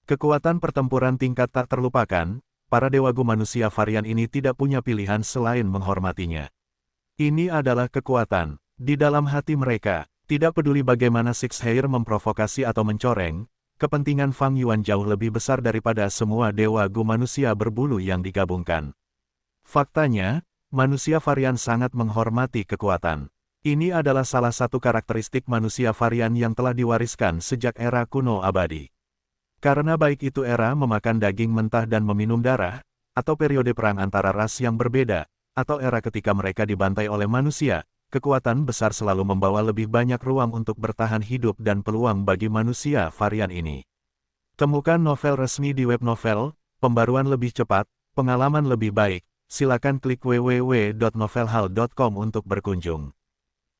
Kekuatan pertempuran tingkat tak terlupakan, para dewa Gu manusia varian ini tidak punya pilihan selain menghormatinya. Ini adalah kekuatan di dalam hati mereka. Tidak peduli bagaimana Six Hair memprovokasi atau mencoreng, kepentingan Fang Yuan jauh lebih besar daripada semua dewa Gu manusia berbulu yang digabungkan. Faktanya, manusia varian sangat menghormati kekuatan. Ini adalah salah satu karakteristik manusia varian yang telah diwariskan sejak era kuno abadi. Karena baik itu era memakan daging mentah dan meminum darah, atau periode perang antara ras yang berbeda, atau era ketika mereka dibantai oleh manusia, kekuatan besar selalu membawa lebih banyak ruang untuk bertahan hidup dan peluang bagi manusia varian ini. Temukan novel resmi di web novel, pembaruan lebih cepat, pengalaman lebih baik, silakan klik www.novelhal.com untuk berkunjung.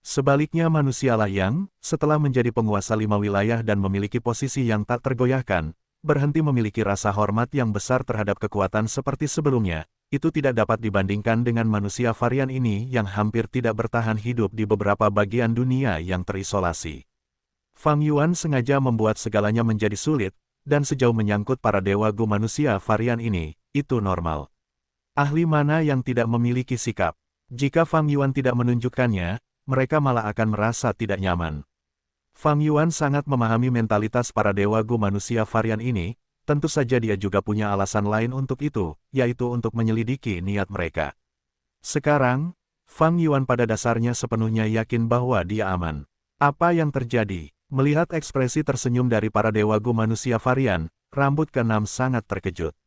Sebaliknya manusialah yang, setelah menjadi penguasa 5 wilayah dan memiliki posisi yang tak tergoyahkan, berhenti memiliki rasa hormat yang besar terhadap kekuatan seperti sebelumnya. Itu tidak dapat dibandingkan dengan manusia varian ini yang hampir tidak bertahan hidup di beberapa bagian dunia yang terisolasi. Fang Yuan sengaja membuat segalanya menjadi sulit, dan sejauh menyangkut para dewa Gu manusia varian ini, itu normal. Ahli mana yang tidak memiliki sikap? Jika Fang Yuan tidak menunjukkannya, mereka malah akan merasa tidak nyaman. Fang Yuan sangat memahami mentalitas para dewa Gu manusia varian ini. Tentu saja dia juga punya alasan lain untuk itu, yaitu untuk menyelidiki niat mereka. Sekarang, Fang Yuan pada dasarnya sepenuhnya yakin bahwa dia aman. Apa yang terjadi? Melihat ekspresi tersenyum dari para dewa Gu manusia varian, rambut keenam sangat terkejut.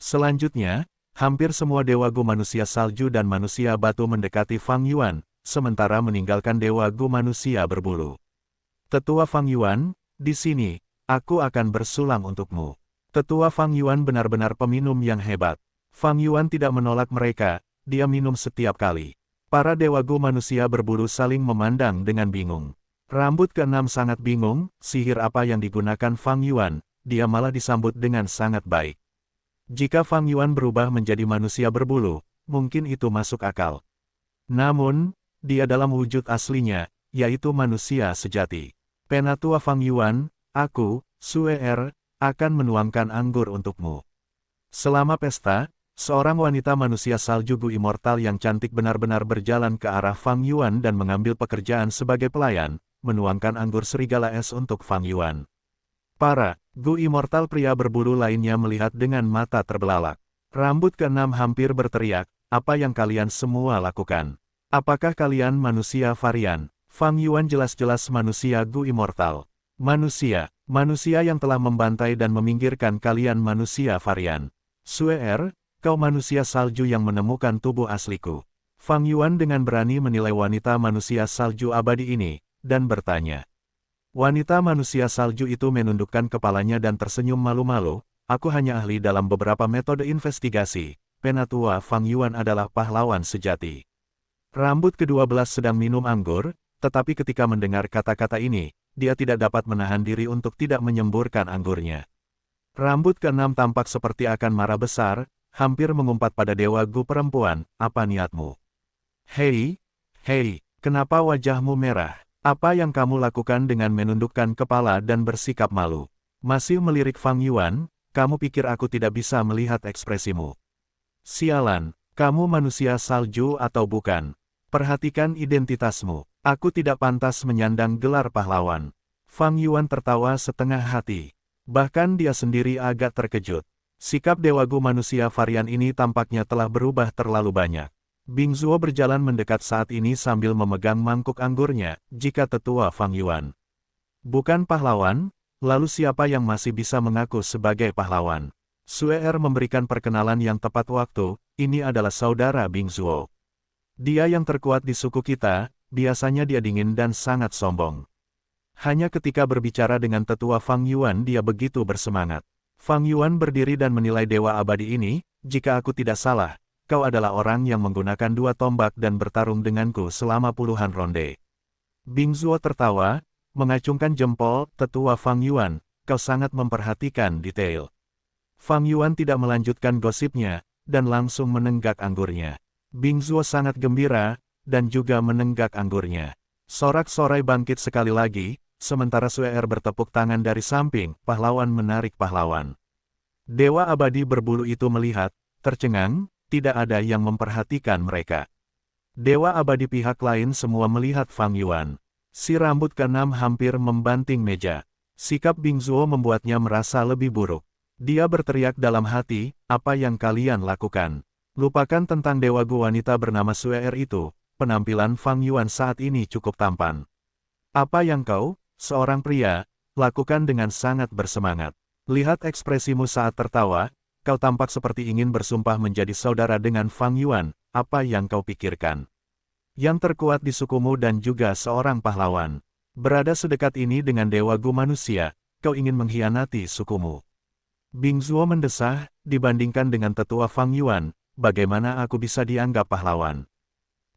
Selanjutnya, hampir semua dewa Gu manusia salju dan manusia batu mendekati Fang Yuan, sementara meninggalkan dewa Gu manusia berbulu. Tetua Fang Yuan, di sini, aku akan bersulang untukmu. Tetua Fang Yuan benar-benar peminum yang hebat. Fang Yuan tidak menolak mereka, dia minum setiap kali. Para dewa Gu manusia berbulu saling memandang dengan bingung. Rambut keenam sangat bingung, sihir apa yang digunakan Fang Yuan, dia malah disambut dengan sangat baik. Jika Fang Yuan berubah menjadi manusia berbulu, mungkin itu masuk akal. Namun, dia dalam wujud aslinya, yaitu manusia sejati. Penatua Fang Yuan, aku, Sue Er, akan menuangkan anggur untukmu. Selama pesta, seorang wanita manusia salju Gu immortal yang cantik benar-benar berjalan ke arah Fang Yuan dan mengambil pekerjaan sebagai pelayan, menuangkan anggur serigala es untuk Fang Yuan. Para Gu immortal pria berbulu lainnya melihat dengan mata terbelalak. Rambut keenam hampir berteriak, apa yang kalian semua lakukan? Apakah kalian manusia varian? Fang Yuan jelas-jelas manusia Gu immortal. Manusia yang telah membantai dan meminggirkan kalian manusia varian. Sue Er, kau manusia salju yang menemukan tubuh asliku. Fang Yuan dengan berani menilai wanita manusia salju abadi ini, dan bertanya. Wanita manusia salju itu menundukkan kepalanya dan tersenyum malu-malu, aku hanya ahli dalam beberapa metode investigasi, Penatua Fang Yuan adalah pahlawan sejati. Rambut ke-12 sedang minum anggur, tetapi ketika mendengar kata-kata ini, dia tidak dapat menahan diri untuk tidak menyemburkan anggurnya. Rambut keenam tampak seperti akan marah besar, hampir mengumpat pada dewa Gu perempuan, apa niatmu? Hei, kenapa wajahmu merah? Apa yang kamu lakukan dengan menundukkan kepala dan bersikap malu? Masih melirik Fang Yuan, kamu pikir aku tidak bisa melihat ekspresimu? Sialan, kamu manusia salju atau bukan? Perhatikan identitasmu. Aku tidak pantas menyandang gelar pahlawan. Fang Yuan tertawa setengah hati. Bahkan dia sendiri agak terkejut. Sikap dewa Gu manusia varian ini tampaknya telah berubah terlalu banyak. Bing Zuo berjalan mendekat saat ini sambil memegang mangkuk anggurnya, jika tetua Fang Yuan bukan pahlawan, lalu siapa yang masih bisa mengaku sebagai pahlawan? Sue Er memberikan perkenalan yang tepat waktu, ini adalah saudara Bing Zuo. Dia yang terkuat di suku kita. Biasanya dia dingin dan sangat sombong. Hanya ketika berbicara dengan tetua Fang Yuan dia begitu bersemangat. Fang Yuan berdiri dan menilai dewa abadi ini, jika aku tidak salah, kau adalah orang yang menggunakan 2 tombak dan bertarung denganku selama puluhan ronde. Bing Zuo tertawa, mengacungkan jempol, tetua Fang Yuan, kau sangat memperhatikan detail. Fang Yuan tidak melanjutkan gosipnya, dan langsung menenggak anggurnya. Bing Zuo sangat gembira, dan juga menenggak anggurnya. Sorak-sorai bangkit sekali lagi, sementara Sue Er bertepuk tangan dari samping, pahlawan menarik pahlawan. Dewa abadi berbulu itu melihat, tercengang, tidak ada yang memperhatikan mereka. Dewa abadi pihak lain semua melihat Fang Yuan. Si rambut keenam hampir membanting meja. Sikap Bing Zuo membuatnya merasa lebih buruk. Dia berteriak dalam hati, apa yang kalian lakukan? Lupakan tentang dewa gu wanita bernama Sue Er itu. Penampilan Fang Yuan saat ini cukup tampan. Apa yang kau, seorang pria, lakukan dengan sangat bersemangat. Lihat ekspresimu saat tertawa, kau tampak seperti ingin bersumpah menjadi saudara dengan Fang Yuan, apa yang kau pikirkan? Yang terkuat di sukumu dan juga seorang pahlawan. Berada sedekat ini dengan dewa gu manusia, kau ingin mengkhianati sukumu. Bing Zuo mendesah, dibandingkan dengan tetua Fang Yuan, bagaimana aku bisa dianggap pahlawan?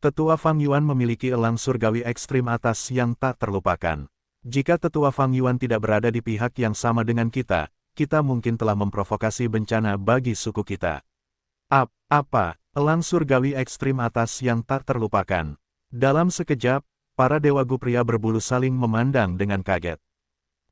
Tetua Fang Yuan memiliki elang surgawi ekstrim atas yang tak terlupakan. Jika tetua Fang Yuan tidak berada di pihak yang sama dengan kita mungkin telah memprovokasi bencana bagi suku kita. Apa? Elang surgawi ekstrim atas yang tak terlupakan. Dalam sekejap, para dewa gu pria berbulu saling memandang dengan kaget.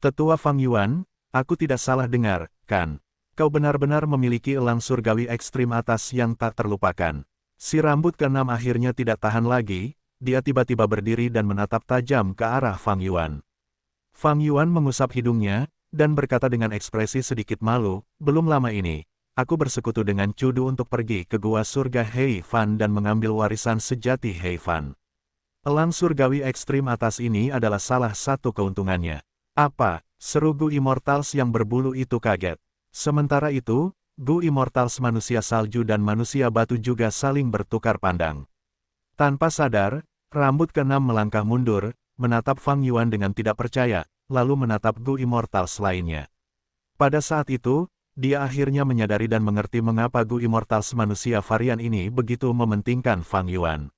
Tetua Fang Yuan, aku tidak salah dengar, kan? Kau benar-benar memiliki elang surgawi ekstrim atas yang tak terlupakan. Si rambut keenam akhirnya tidak tahan lagi, dia tiba-tiba berdiri dan menatap tajam ke arah Fang Yuan. Fang Yuan mengusap hidungnya, dan berkata dengan ekspresi sedikit malu, belum lama ini, aku bersekutu dengan Cudu untuk pergi ke gua surga Hei Fan dan mengambil warisan sejati Hei Fan. Elang surgawi ekstrim atas ini adalah salah satu keuntungannya. Apa? Seru Gu Immortals yang berbulu itu kaget. Sementara itu, Gu Immortals manusia salju dan manusia batu juga saling bertukar pandang. Tanpa sadar, rambut keenam melangkah mundur, menatap Fang Yuan dengan tidak percaya, lalu menatap Gu Immortals lainnya. Pada saat itu, dia akhirnya menyadari dan mengerti mengapa Gu Immortals manusia varian ini begitu mementingkan Fang Yuan.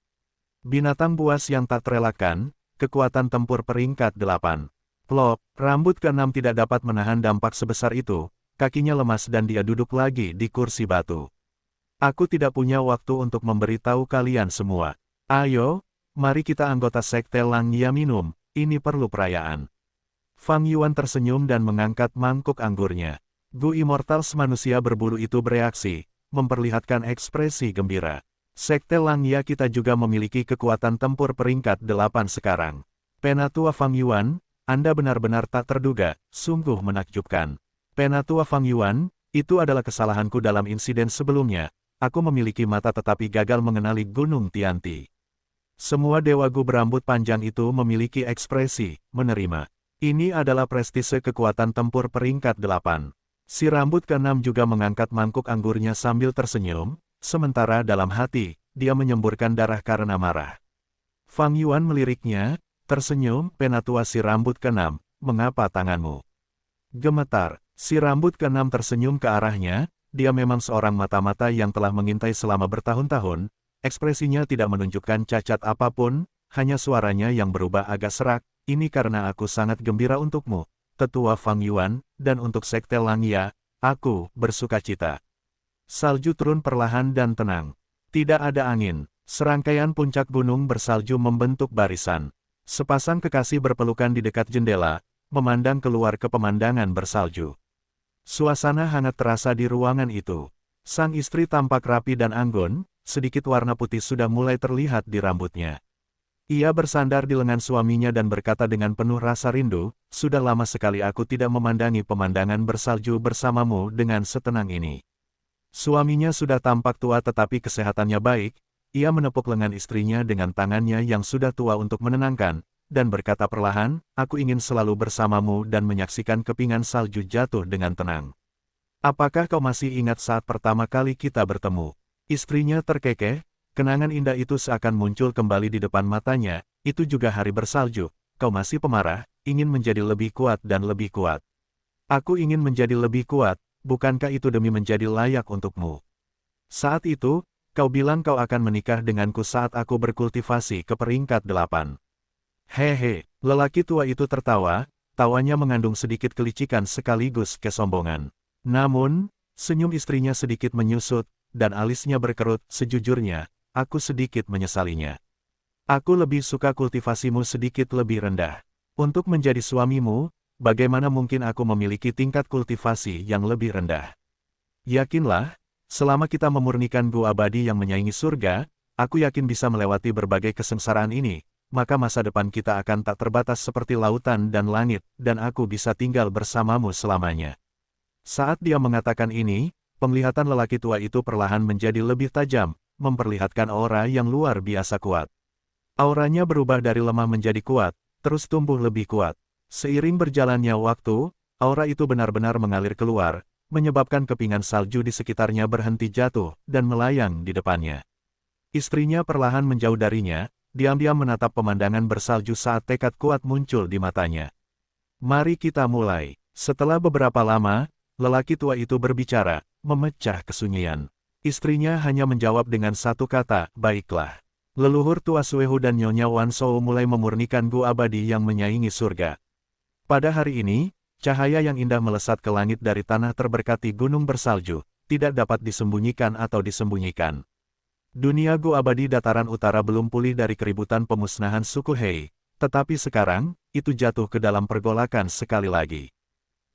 Binatang buas yang tak terelakkan, kekuatan tempur peringkat 8. Plop, rambut keenam tidak dapat menahan dampak sebesar itu. Kakinya lemas dan dia duduk lagi di kursi batu. Aku tidak punya waktu untuk memberitahu kalian semua. Ayo, mari kita anggota Sekte Langya minum, ini perlu perayaan. Fang Yuan tersenyum dan mengangkat mangkuk anggurnya. Gu Immortals manusia berbulu itu bereaksi, memperlihatkan ekspresi gembira. Sekte Langya kita juga memiliki kekuatan tempur peringkat 8 sekarang. Penatua Fang Yuan, Anda benar-benar tak terduga, sungguh menakjubkan. Penatua Fang Yuan, itu adalah kesalahanku dalam insiden sebelumnya. Aku memiliki mata tetapi gagal mengenali Gunung Tianti. Semua dewa gu berambut panjang itu memiliki ekspresi menerima. Ini adalah prestise kekuatan tempur peringkat 8. Si rambut keenam juga mengangkat mangkuk anggurnya sambil tersenyum, sementara dalam hati, dia menyemburkan darah karena marah. Fang Yuan meliriknya, tersenyum, penatua si rambut keenam, mengapa tanganmu gemetar? Si rambut keenam tersenyum ke arahnya, dia memang seorang mata-mata yang telah mengintai selama bertahun-tahun, ekspresinya tidak menunjukkan cacat apapun, hanya suaranya yang berubah agak serak, ini karena aku sangat gembira untukmu, tetua Fang Yuan, dan untuk Sekte Langya, aku bersukacita. Salju turun perlahan dan tenang. Tidak ada angin, serangkaian puncak gunung bersalju membentuk barisan. Sepasang kekasih berpelukan di dekat jendela, memandang keluar ke pemandangan bersalju. Suasana hangat terasa di ruangan itu. Sang istri tampak rapi dan anggun, sedikit warna putih sudah mulai terlihat di rambutnya. Ia bersandar di lengan suaminya dan berkata dengan penuh rasa rindu, sudah lama sekali aku tidak memandangi pemandangan bersalju bersamamu dengan setenang ini. Suaminya sudah tampak tua tetapi kesehatannya baik, ia menepuk lengan istrinya dengan tangannya yang sudah tua untuk menenangkan, dan berkata perlahan, aku ingin selalu bersamamu dan menyaksikan kepingan salju jatuh dengan tenang. Apakah kau masih ingat saat pertama kali kita bertemu? Istrinya terkekeh, kenangan indah itu seakan muncul kembali di depan matanya, itu juga hari bersalju, kau masih pemarah, ingin menjadi lebih kuat dan lebih kuat. Aku ingin menjadi lebih kuat, bukankah itu demi menjadi layak untukmu? Saat itu, kau bilang kau akan menikah denganku saat aku berkultivasi ke peringkat 8. Hehe, lelaki tua itu tertawa, tawanya mengandung sedikit kelicikan sekaligus kesombongan. Namun, senyum istrinya sedikit menyusut, dan alisnya berkerut. Sejujurnya, aku sedikit menyesalinya. Aku lebih suka kultivasimu sedikit lebih rendah. Untuk menjadi suamimu, bagaimana mungkin aku memiliki tingkat kultivasi yang lebih rendah? Yakinlah, selama kita memurnikan gua abadi yang menyaingi surga, aku yakin bisa melewati berbagai kesengsaraan ini, maka masa depan kita akan tak terbatas seperti lautan dan langit, dan aku bisa tinggal bersamamu selamanya. Saat dia mengatakan ini, penglihatan lelaki tua itu perlahan menjadi lebih tajam, memperlihatkan aura yang luar biasa kuat. Auranya berubah dari lemah menjadi kuat, terus tumbuh lebih kuat. Seiring berjalannya waktu, aura itu benar-benar mengalir keluar, menyebabkan kepingan salju di sekitarnya berhenti jatuh, dan melayang di depannya. Istrinya perlahan menjauh darinya, diam-diam menatap pemandangan bersalju saat tekad kuat muncul di matanya. Mari kita mulai. Setelah beberapa lama, lelaki tua itu berbicara, memecah kesunyian. Istrinya hanya menjawab dengan satu kata, baiklah. Leluhur tua Suehu dan Nyonya Wan Shou mulai memurnikan gua abadi yang menyaingi surga. Pada hari ini, cahaya yang indah melesat ke langit dari tanah terberkati gunung bersalju, tidak dapat disembunyikan atau disembunyikan. Dunia gua abadi dataran utara belum pulih dari keributan pemusnahan suku Hei, tetapi sekarang, itu jatuh ke dalam pergolakan sekali lagi.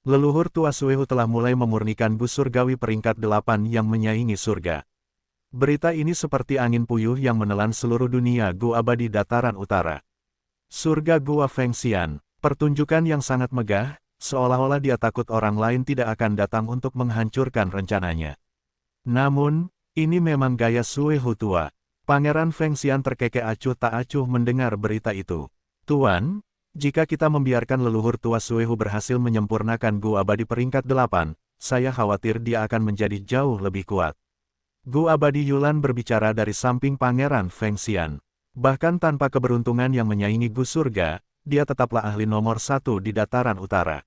Leluhur tua Suehu telah mulai memurnikan gua surgawi peringkat 8 yang menyaingi surga. Berita ini seperti angin puyuh yang menelan seluruh dunia gua abadi dataran utara. Surga Gua Fengxian, pertunjukan yang sangat megah, seolah-olah dia takut orang lain tidak akan datang untuk menghancurkan rencananya. Namun, ini memang gaya Suehu tua. Pangeran Fengxian terkekeh acuh tak acuh mendengar berita itu. Tuan, jika kita membiarkan leluhur tua Suehu berhasil menyempurnakan gua abadi peringkat 8, saya khawatir dia akan menjadi jauh lebih kuat. Gua abadi Yulan berbicara dari samping Pangeran Fengxian. Bahkan tanpa keberuntungan yang menyaingi gua surga, dia tetaplah ahli nomor 1 di dataran utara.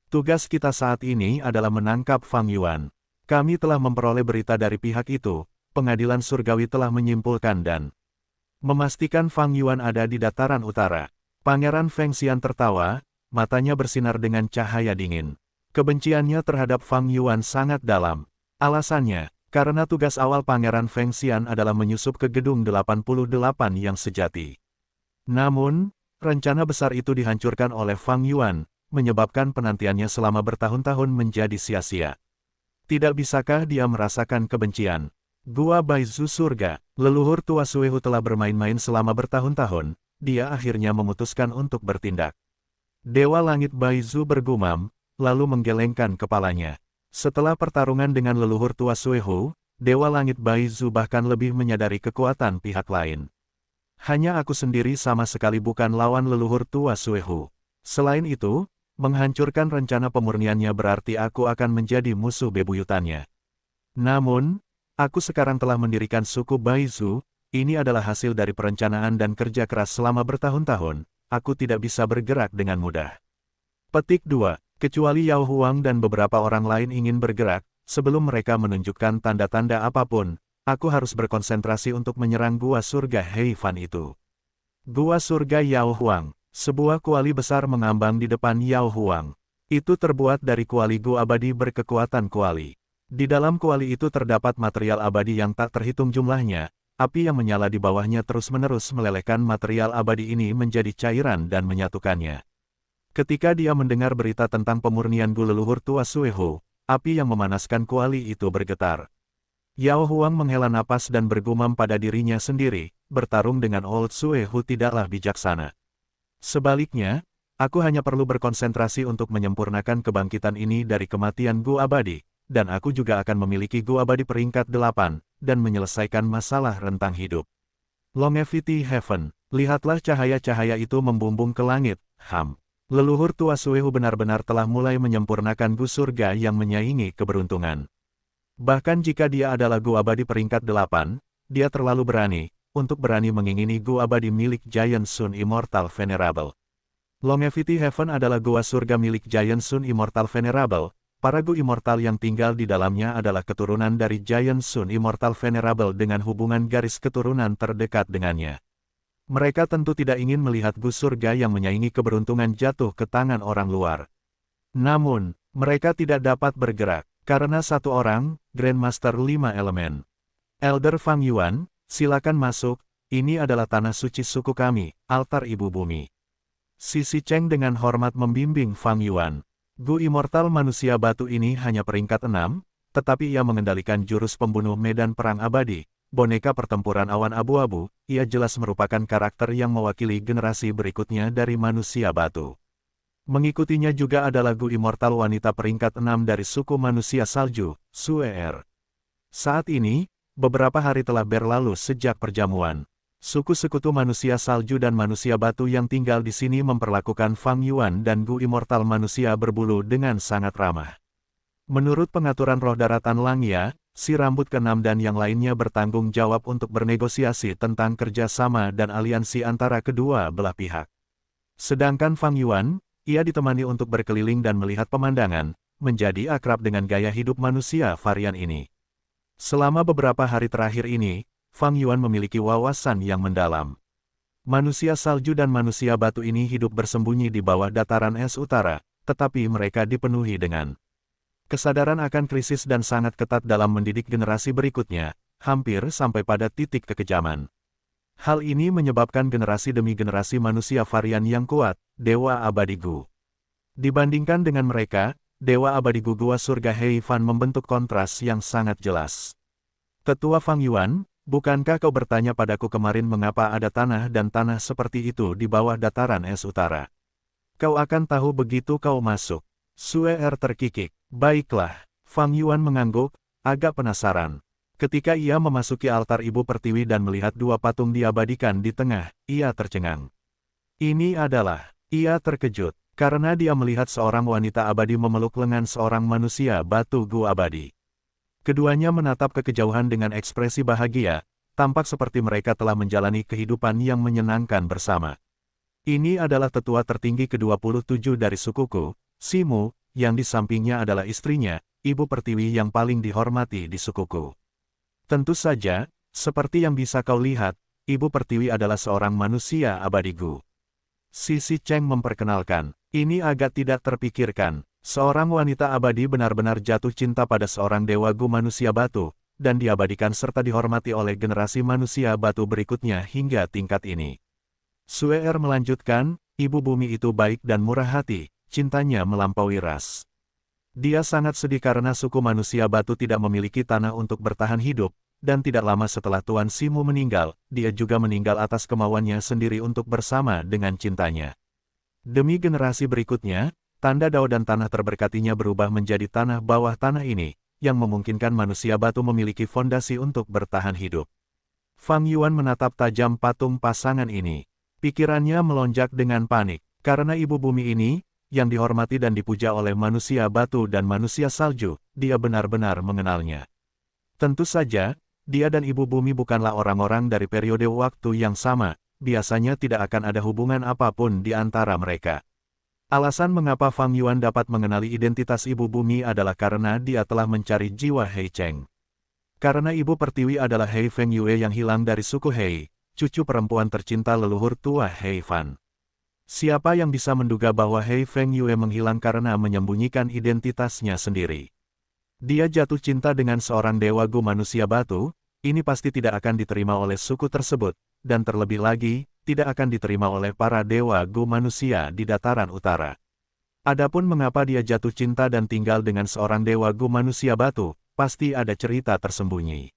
Tugas kita saat ini adalah menangkap Fang Yuan. Kami telah memperoleh berita dari pihak itu, pengadilan surgawi telah menyimpulkan dan memastikan Fang Yuan ada di dataran utara. Pangeran Fengxian tertawa, matanya bersinar dengan cahaya dingin. Kebenciannya terhadap Fang Yuan sangat dalam. Alasannya, karena tugas awal Pangeran Fengxian adalah menyusup ke gedung 88 yang sejati. Namun, rencana besar itu dihancurkan oleh Fang Yuan, menyebabkan penantiannya selama bertahun-tahun menjadi sia-sia. Tidak bisakah dia merasakan kebencian? Gua Baizu surga, leluhur tua Suehu telah bermain-main selama bertahun-tahun, dia akhirnya memutuskan untuk bertindak. Dewa Langit Baizu bergumam, lalu menggelengkan kepalanya. Setelah pertarungan dengan leluhur tua Suehu, Dewa Langit Baizu bahkan lebih menyadari kekuatan pihak lain. Hanya aku sendiri sama sekali bukan lawan leluhur tua Suehu. Selain itu, menghancurkan rencana pemurniannya berarti aku akan menjadi musuh bebuyutannya. Namun, aku sekarang telah mendirikan suku Baizu, ini adalah hasil dari perencanaan dan kerja keras selama bertahun-tahun, aku tidak bisa bergerak dengan mudah. Petik 2. Kecuali Yao Huang dan beberapa orang lain ingin bergerak, sebelum mereka menunjukkan tanda-tanda apapun, aku harus berkonsentrasi untuk menyerang gua surga Heifan itu. Gua surga Yao Huang. Sebuah kuali besar mengambang di depan Yao Huang. Itu terbuat dari kuali gua abadi berkekuatan kuali. Di dalam kuali itu terdapat material abadi yang tak terhitung jumlahnya, api yang menyala di bawahnya terus-menerus melelehkan material abadi ini menjadi cairan dan menyatukannya. Ketika dia mendengar berita tentang pemurnian gua leluhur tua Suehu, api yang memanaskan kuali itu bergetar. Yao Huang menghela napas dan bergumam pada dirinya sendiri, bertarung dengan Old Suehu tidaklah bijaksana. Sebaliknya, aku hanya perlu berkonsentrasi untuk menyempurnakan kebangkitan ini dari kematian gua abadi, dan aku juga akan memiliki gua abadi peringkat 8, dan menyelesaikan masalah rentang hidup. Longevity Heaven, lihatlah cahaya-cahaya itu membumbung ke langit, Leluhur tua Suehu benar-benar telah mulai menyempurnakan gua surga yang menyaingi keberuntungan. Bahkan jika dia adalah gua abadi peringkat 8, dia terlalu berani untuk berani mengingini gua abadi milik Giant Sun Immortal Venerable. Longevity Heaven adalah gua surga milik Giant Sun Immortal Venerable. Para gua immortal yang tinggal di dalamnya adalah keturunan dari Giant Sun Immortal Venerable dengan hubungan garis keturunan terdekat dengannya. Mereka tentu tidak ingin melihat Gu surga yang menyaingi keberuntungan jatuh ke tangan orang luar. Namun, mereka tidak dapat bergerak, karena satu orang, Grandmaster 5 Elemen. Elder Fang Yuan, silakan masuk, ini adalah tanah suci suku kami, altar ibu bumi. Sisi Cheng dengan hormat membimbing Fang Yuan. Gu Immortal manusia batu ini hanya peringkat 6, tetapi ia mengendalikan jurus pembunuh medan perang abadi, boneka pertempuran awan abu-abu, ia jelas merupakan karakter yang mewakili generasi berikutnya dari manusia batu. Mengikutinya juga adalah Gu Immortal wanita peringkat 6 dari suku manusia salju, Suer. Saat ini, beberapa hari telah berlalu sejak perjamuan. Suku sekutu manusia salju dan manusia batu yang tinggal di sini memperlakukan Fang Yuan dan Gu Immortal manusia berbulu dengan sangat ramah. Menurut pengaturan roh daratan Langya, si rambut keenam dan yang lainnya bertanggung jawab untuk bernegosiasi tentang kerjasama dan aliansi antara kedua belah pihak. Sedangkan Fang Yuan, ia ditemani untuk berkeliling dan melihat pemandangan, menjadi akrab dengan gaya hidup manusia varian ini. Selama beberapa hari terakhir ini, Fang Yuan memiliki wawasan yang mendalam. Manusia salju dan manusia batu ini hidup bersembunyi di bawah dataran es utara, tetapi mereka dipenuhi dengan kesadaran akan krisis dan sangat ketat dalam mendidik generasi berikutnya, hampir sampai pada titik kekejaman. Hal ini menyebabkan generasi demi generasi manusia varian yang kuat, Dewa Abadi Gu. Dibandingkan dengan mereka, Dewa Abadi Gu Gua Surga Heifan membentuk kontras yang sangat jelas. Tetua Fang Yuan, bukankah kau bertanya padaku kemarin mengapa ada tanah dan tanah seperti itu di bawah dataran es utara? Kau akan tahu begitu kau masuk. Suer terkikik. Baiklah, Fang Yuan mengangguk, agak penasaran. Ketika ia memasuki altar Ibu Pertiwi dan melihat dua patung diabadikan di tengah, ia tercengang. Ini adalah, ia terkejut, karena dia melihat seorang wanita abadi memeluk lengan seorang manusia batu Gu abadi. Keduanya menatap ke kejauhan dengan ekspresi bahagia, tampak seperti mereka telah menjalani kehidupan yang menyenangkan bersama. Ini adalah tetua tertinggi ke-27 dari sukuku, Simu, yang di sampingnya adalah istrinya, Ibu Pertiwi yang paling dihormati di sukuku. Tentu saja, seperti yang bisa kau lihat, Ibu Pertiwi adalah seorang manusia abadi Gu. Sisi Cheng memperkenalkan, ini agak tidak terpikirkan. Seorang wanita abadi benar-benar jatuh cinta pada seorang dewa Gu manusia batu, dan diabadikan serta dihormati oleh generasi manusia batu berikutnya hingga tingkat ini. Suer melanjutkan, Ibu Bumi itu baik dan murah hati, cintanya melampaui ras. Dia sangat sedih karena suku manusia batu tidak memiliki tanah untuk bertahan hidup, dan tidak lama setelah Tuan Simu meninggal, dia juga meninggal atas kemauannya sendiri untuk bersama dengan cintanya. Demi generasi berikutnya, tanda dao dan tanah terberkatinya berubah menjadi tanah bawah tanah ini, yang memungkinkan manusia batu memiliki fondasi untuk bertahan hidup. Fang Yuan menatap tajam patung pasangan ini. Pikirannya melonjak dengan panik, karena Ibu Bumi ini, yang dihormati dan dipuja oleh manusia batu dan manusia salju, dia benar-benar mengenalnya. Tentu saja, dia dan Ibu Bumi bukanlah orang-orang dari periode waktu yang sama, biasanya tidak akan ada hubungan apapun di antara mereka. Alasan mengapa Fang Yuan dapat mengenali identitas Ibu Bumi adalah karena dia telah mencari jiwa Hei Cheng. Karena Ibu Pertiwi adalah Hei Feng Yue yang hilang dari suku Hei, cucu perempuan tercinta leluhur tua Hei Fan. Siapa yang bisa menduga bahwa Hei Feng Yue menghilang karena menyembunyikan identitasnya sendiri? Dia jatuh cinta dengan seorang dewa Gu manusia batu, ini pasti tidak akan diterima oleh suku tersebut, dan terlebih lagi, tidak akan diterima oleh para dewa Gu manusia di dataran utara. Adapun mengapa dia jatuh cinta dan tinggal dengan seorang dewa Gu manusia batu, pasti ada cerita tersembunyi.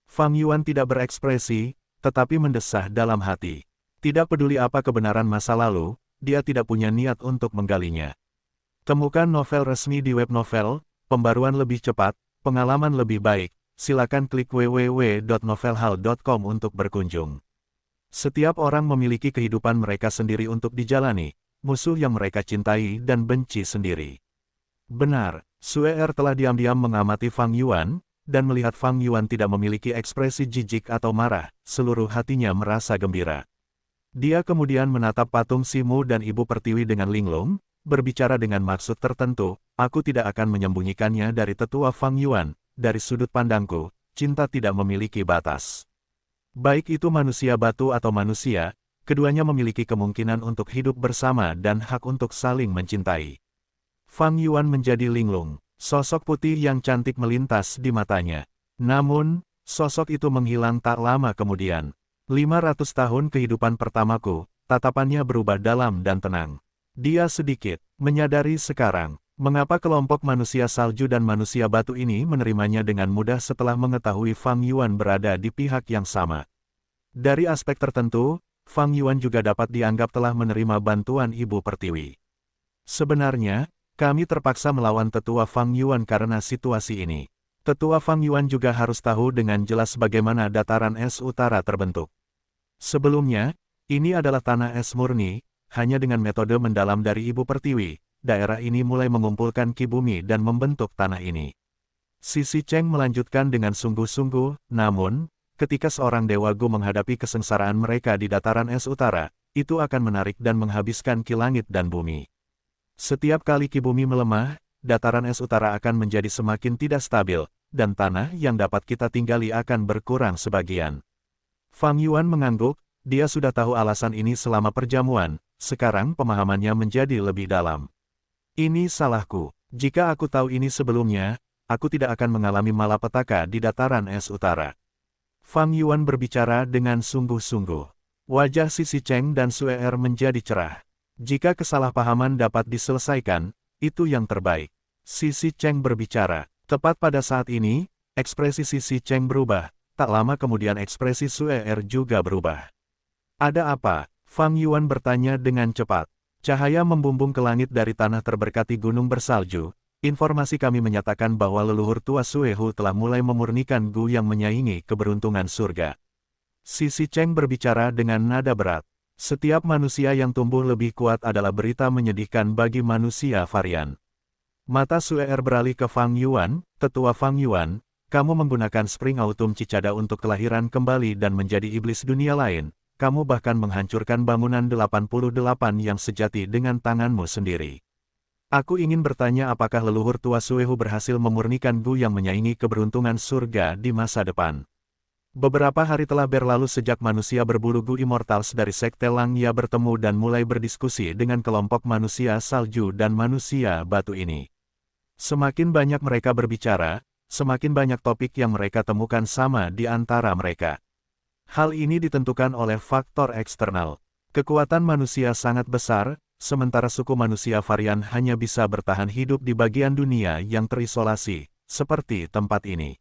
Fang Yuan tidak berekspresi, tetapi mendesah dalam hati. Tidak peduli apa kebenaran masa lalu, dia tidak punya niat untuk menggalinya. Temukan novel resmi di web novel, pembaruan lebih cepat, pengalaman lebih baik, silakan klik www.novelhal.com untuk berkunjung. Setiap orang memiliki kehidupan mereka sendiri untuk dijalani, musuh yang mereka cintai dan benci sendiri. Benar, Suer telah diam-diam mengamati Fang Yuan, dan melihat Fang Yuan tidak memiliki ekspresi jijik atau marah, seluruh hatinya merasa gembira. Dia kemudian menatap patung Simu dan Ibu Pertiwi dengan linglung, berbicara dengan maksud tertentu, aku tidak akan menyembunyikannya dari tetua Fang Yuan, dari sudut pandangku, cinta tidak memiliki batas. Baik itu manusia batu atau manusia, keduanya memiliki kemungkinan untuk hidup bersama dan hak untuk saling mencintai. Fang Yuan menjadi linglung, sosok putih yang cantik melintas di matanya. Namun, sosok itu menghilang tak lama kemudian. 500 tahun kehidupan pertamaku, tatapannya berubah dalam dan tenang. Dia sedikit menyadari sekarang, mengapa kelompok manusia salju dan manusia batu ini menerimanya dengan mudah setelah mengetahui Fang Yuan berada di pihak yang sama. Dari aspek tertentu, Fang Yuan juga dapat dianggap telah menerima bantuan Ibu Pertiwi. Sebenarnya, kami terpaksa melawan tetua Fang Yuan karena situasi ini. Tetua Fang Yuan juga harus tahu dengan jelas bagaimana dataran es utara terbentuk. Sebelumnya, ini adalah tanah es murni, hanya dengan metode mendalam dari Ibu Pertiwi. Daerah ini mulai mengumpulkan ki bumi dan membentuk tanah ini. Sisi Cheng melanjutkan dengan sungguh-sungguh, namun, ketika seorang Dewa Gu menghadapi kesengsaraan mereka di dataran es utara, itu akan menarik dan menghabiskan ki langit dan bumi. Setiap kali ki bumi melemah, dataran es utara akan menjadi semakin tidak stabil, dan tanah yang dapat kita tinggali akan berkurang sebagian. Fang Yuan mengangguk, dia sudah tahu alasan ini selama perjamuan, sekarang pemahamannya menjadi lebih dalam. Ini salahku. Jika aku tahu ini sebelumnya, aku tidak akan mengalami malapetaka di dataran es utara. Fang Yuan berbicara dengan sungguh-sungguh. Wajah Sisi Cheng dan Sue Er menjadi cerah. Jika kesalahpahaman dapat diselesaikan, itu yang terbaik. Sisi Cheng berbicara. Tepat pada saat ini, ekspresi Sisi Cheng berubah. Tak lama kemudian ekspresi Sue Er juga berubah. Ada apa? Fang Yuan bertanya dengan cepat. Cahaya membumbung ke langit dari tanah terberkati gunung bersalju. Informasi kami menyatakan bahwa leluhur tua Suehu telah mulai memurnikan Gu yang menyaingi keberuntungan surga. Sisi Cheng berbicara dengan nada berat. Setiap manusia yang tumbuh lebih kuat adalah berita menyedihkan bagi manusia varian. Mata Sue Er beralih ke Fang Yuan. Tetua Fang Yuan, kamu menggunakan Spring Autumn Cicada untuk kelahiran kembali dan menjadi iblis dunia lain. Kamu bahkan menghancurkan bangunan 88 yang sejati dengan tanganmu sendiri. Aku ingin bertanya apakah leluhur tua Suehu berhasil memurnikan Gu yang menyaingi keberuntungan surga di masa depan. Beberapa hari telah berlalu sejak manusia berbulu Gu Immortals dari Sekte Langya bertemu dan mulai berdiskusi dengan kelompok manusia salju dan manusia batu ini. Semakin banyak mereka berbicara, semakin banyak topik yang mereka temukan sama di antara mereka. Hal ini ditentukan oleh faktor eksternal. Kekuatan manusia sangat besar, sementara suku manusia varian hanya bisa bertahan hidup di bagian dunia yang terisolasi, seperti tempat ini.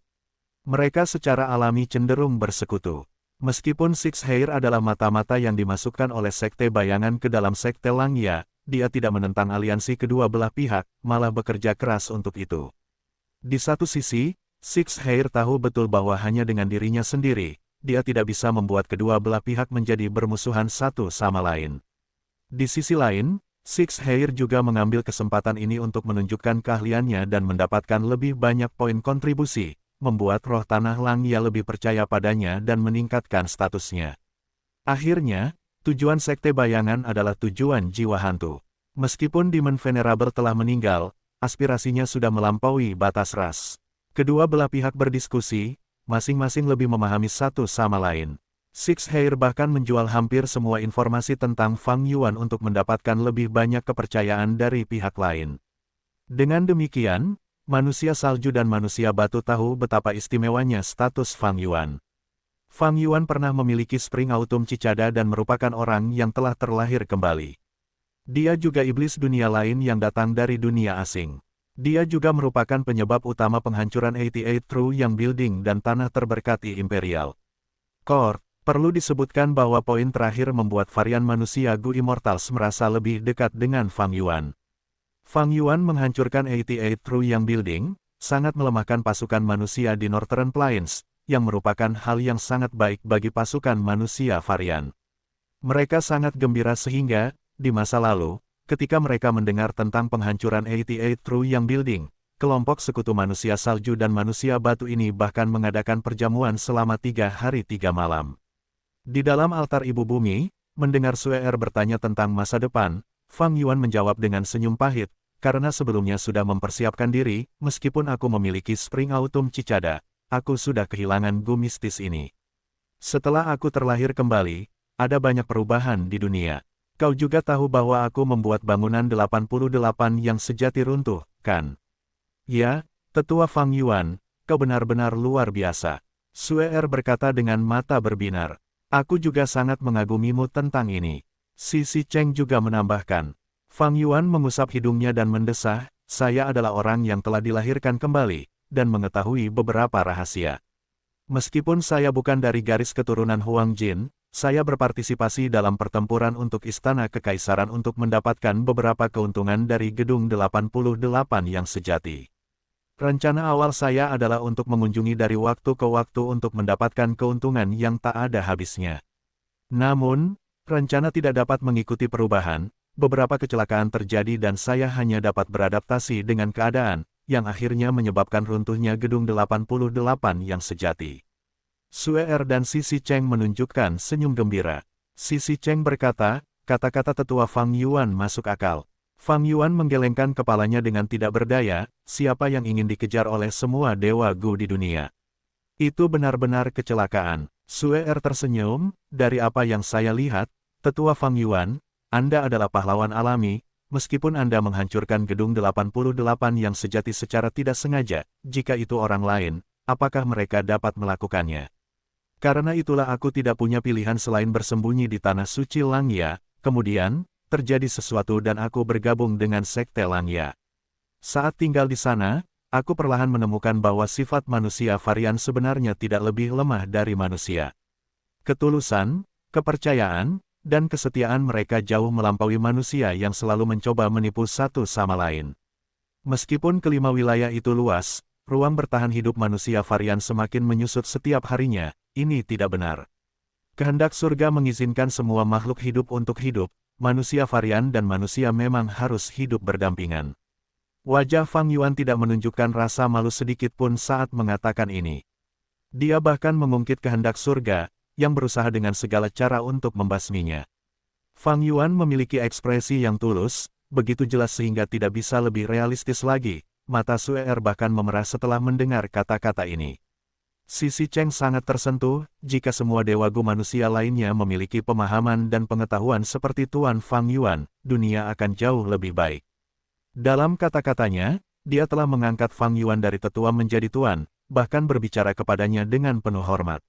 Mereka secara alami cenderung bersekutu. Meskipun Six Hair adalah mata-mata yang dimasukkan oleh Sekte Bayangan ke dalam Sekte Langya, dia tidak menentang aliansi kedua belah pihak, malah bekerja keras untuk itu. Di satu sisi, Six Hair tahu betul bahwa hanya dengan dirinya sendiri, dia tidak bisa membuat kedua belah pihak menjadi bermusuhan satu sama lain. Di sisi lain, Six Hair juga mengambil kesempatan ini untuk menunjukkan keahliannya dan mendapatkan lebih banyak poin kontribusi, membuat roh tanah Langya lebih percaya padanya dan meningkatkan statusnya. Akhirnya, tujuan Sekte Bayangan adalah tujuan jiwa hantu. Meskipun Demon Venerable telah meninggal, aspirasinya sudah melampaui batas ras. Kedua belah pihak berdiskusi, masing-masing lebih memahami satu sama lain. Six Hair bahkan menjual hampir semua informasi tentang Fang Yuan untuk mendapatkan lebih banyak kepercayaan dari pihak lain. Dengan demikian, manusia salju dan manusia batu tahu betapa istimewanya status Fang Yuan. Fang Yuan pernah memiliki Spring Autumn Cicada dan merupakan orang yang telah terlahir kembali. Dia juga iblis dunia lain yang datang dari dunia asing. Dia juga merupakan penyebab utama penghancuran 88 True Yang Building dan tanah terberkati Imperial Court. Perlu disebutkan bahwa poin terakhir membuat varian manusia Gu Immortals merasa lebih dekat dengan Fang Yuan. Fang Yuan menghancurkan 88 True Yang Building, sangat melemahkan pasukan manusia di Northern Plains, yang merupakan hal yang sangat baik bagi pasukan manusia varian. Mereka sangat gembira sehingga, di masa lalu, ketika mereka mendengar tentang penghancuran 88 True Yang Building, kelompok sekutu manusia salju dan manusia batu ini bahkan mengadakan perjamuan selama 3 hari 3 malam. Di dalam altar Ibu Bumi, mendengar Sue Er bertanya tentang masa depan, Fang Yuan menjawab dengan senyum pahit, karena sebelumnya sudah mempersiapkan diri, meskipun aku memiliki Spring Autumn Cicada, aku sudah kehilangan Gu mistis ini. Setelah aku terlahir kembali, ada banyak perubahan di dunia. Kau juga tahu bahwa aku membuat bangunan 88 yang sejati runtuh, kan? Ya, Tetua Fang Yuan, kau benar-benar luar biasa. Sue berkata dengan mata berbinar. Aku juga sangat mengagumimu tentang ini. Si Cheng juga menambahkan. Fang Yuan mengusap hidungnya dan mendesah, saya adalah orang yang telah dilahirkan kembali, dan mengetahui beberapa rahasia. Meskipun saya bukan dari garis keturunan Huang Jin, saya berpartisipasi dalam pertempuran untuk Istana Kekaisaran untuk mendapatkan beberapa keuntungan dari Gedung 88 yang sejati. Rencana awal saya adalah untuk mengunjungi dari waktu ke waktu untuk mendapatkan keuntungan yang tak ada habisnya. Namun, rencana tidak dapat mengikuti perubahan, beberapa kecelakaan terjadi dan saya hanya dapat beradaptasi dengan keadaan, yang akhirnya menyebabkan runtuhnya Gedung 88 yang sejati. Sue dan Si Cheng menunjukkan senyum gembira. Si Cheng berkata, kata-kata Tetua Fang Yuan masuk akal. Fang Yuan menggelengkan kepalanya dengan tidak berdaya, siapa yang ingin dikejar oleh semua dewa Gu di dunia. Itu benar-benar kecelakaan. Sue tersenyum, dari apa yang saya lihat, Tetua Fang Yuan, Anda adalah pahlawan alami, meskipun Anda menghancurkan Gedung 88 yang sejati secara tidak sengaja, jika itu orang lain, apakah mereka dapat melakukannya? Karena itulah aku tidak punya pilihan selain bersembunyi di Tanah Suci Langya. Kemudian, terjadi sesuatu dan aku bergabung dengan Sekte Langya. Saat tinggal di sana, aku perlahan menemukan bahwa sifat manusia varian sebenarnya tidak lebih lemah dari manusia. Ketulusan, kepercayaan, dan kesetiaan mereka jauh melampaui manusia yang selalu mencoba menipu satu sama lain. Meskipun kelima wilayah itu luas, ruang bertahan hidup manusia varian semakin menyusut setiap harinya. Ini tidak benar. Kehendak surga mengizinkan semua makhluk hidup untuk hidup, manusia varian dan manusia memang harus hidup berdampingan. Wajah Fang Yuan tidak menunjukkan rasa malu sedikit pun saat mengatakan ini. Dia bahkan mengungkit kehendak surga, yang berusaha dengan segala cara untuk membasminya. Fang Yuan memiliki ekspresi yang tulus, begitu jelas sehingga tidak bisa lebih realistis lagi, mata Sue bahkan memerah setelah mendengar kata-kata ini. Si Cheng sangat tersentuh, jika semua dewa Gu manusia lainnya memiliki pemahaman dan pengetahuan seperti Tuan Fang Yuan, dunia akan jauh lebih baik. Dalam kata-katanya, dia telah mengangkat Fang Yuan dari tetua menjadi tuan, bahkan berbicara kepadanya dengan penuh hormat.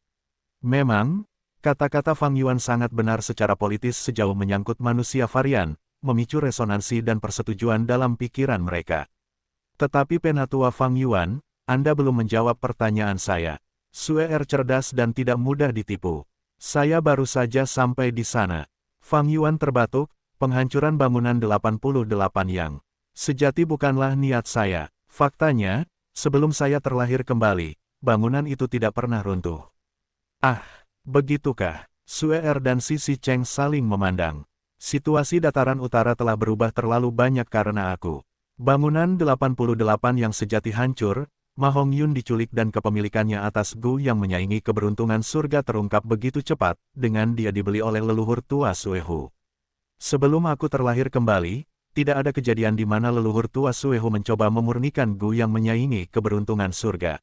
Memang, kata-kata Fang Yuan sangat benar secara politis sejauh menyangkut manusia varian, memicu resonansi dan persetujuan dalam pikiran mereka. Tetapi Penatua Fang Yuan, Anda belum menjawab pertanyaan saya. Sue cerdas dan tidak mudah ditipu. Saya baru saja sampai di sana. Fang Yuan terbatuk, penghancuran bangunan 88 yang sejati bukanlah niat saya. Faktanya, sebelum saya terlahir kembali, bangunan itu tidak pernah runtuh. Ah, begitukah? Sue dan Si Cheng saling memandang. Situasi dataran utara telah berubah terlalu banyak karena aku. Bangunan 88 yang sejati hancur, Ma Hongyun diculik dan kepemilikannya atas Gu yang menyaingi keberuntungan surga terungkap begitu cepat, dengan dia dibeli oleh leluhur tua Suehu. Sebelum aku terlahir kembali, tidak ada kejadian di mana leluhur tua Suehu mencoba memurnikan Gu yang menyaingi keberuntungan surga.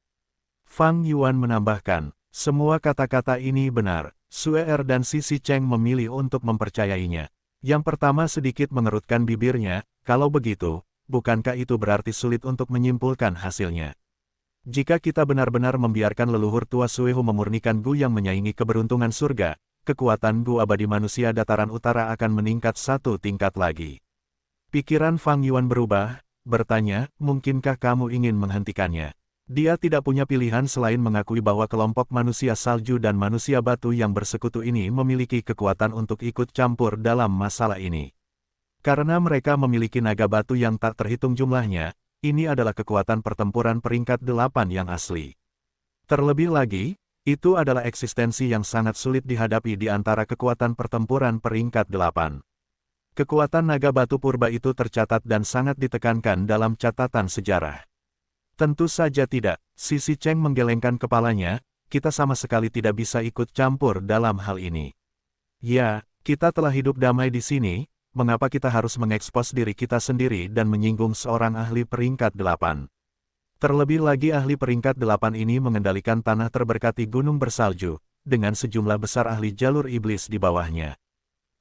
Fang Yuan menambahkan, semua kata-kata ini benar. Sue dan Si Cheng memilih untuk mempercayainya. Yang pertama sedikit mengerutkan bibirnya, kalau begitu, bukankah itu berarti sulit untuk menyimpulkan hasilnya? Jika kita benar-benar membiarkan leluhur tua Suehu memurnikan Gu yang menyaingi keberuntungan surga, kekuatan Gu abadi manusia dataran utara akan meningkat satu tingkat lagi. Pikiran Fang Yuan berubah, bertanya, mungkinkah kamu ingin menghentikannya? Dia tidak punya pilihan selain mengakui bahwa kelompok manusia salju dan manusia batu yang bersekutu ini memiliki kekuatan untuk ikut campur dalam masalah ini. Karena mereka memiliki naga batu yang tak terhitung jumlahnya, ini adalah kekuatan pertempuran peringkat 8 yang asli. Terlebih lagi, itu adalah eksistensi yang sangat sulit dihadapi di antara kekuatan pertempuran peringkat 8. Kekuatan naga batu purba itu tercatat dan sangat ditekankan dalam catatan sejarah. Tentu saja tidak, Si Cheng menggelengkan kepalanya, kita sama sekali tidak bisa ikut campur dalam hal ini. Ya, kita telah hidup damai di sini, mengapa kita harus mengekspos diri kita sendiri dan menyinggung seorang ahli peringkat 8? Terlebih lagi ahli peringkat 8 ini mengendalikan tanah terberkati gunung bersalju, dengan sejumlah besar ahli jalur iblis di bawahnya.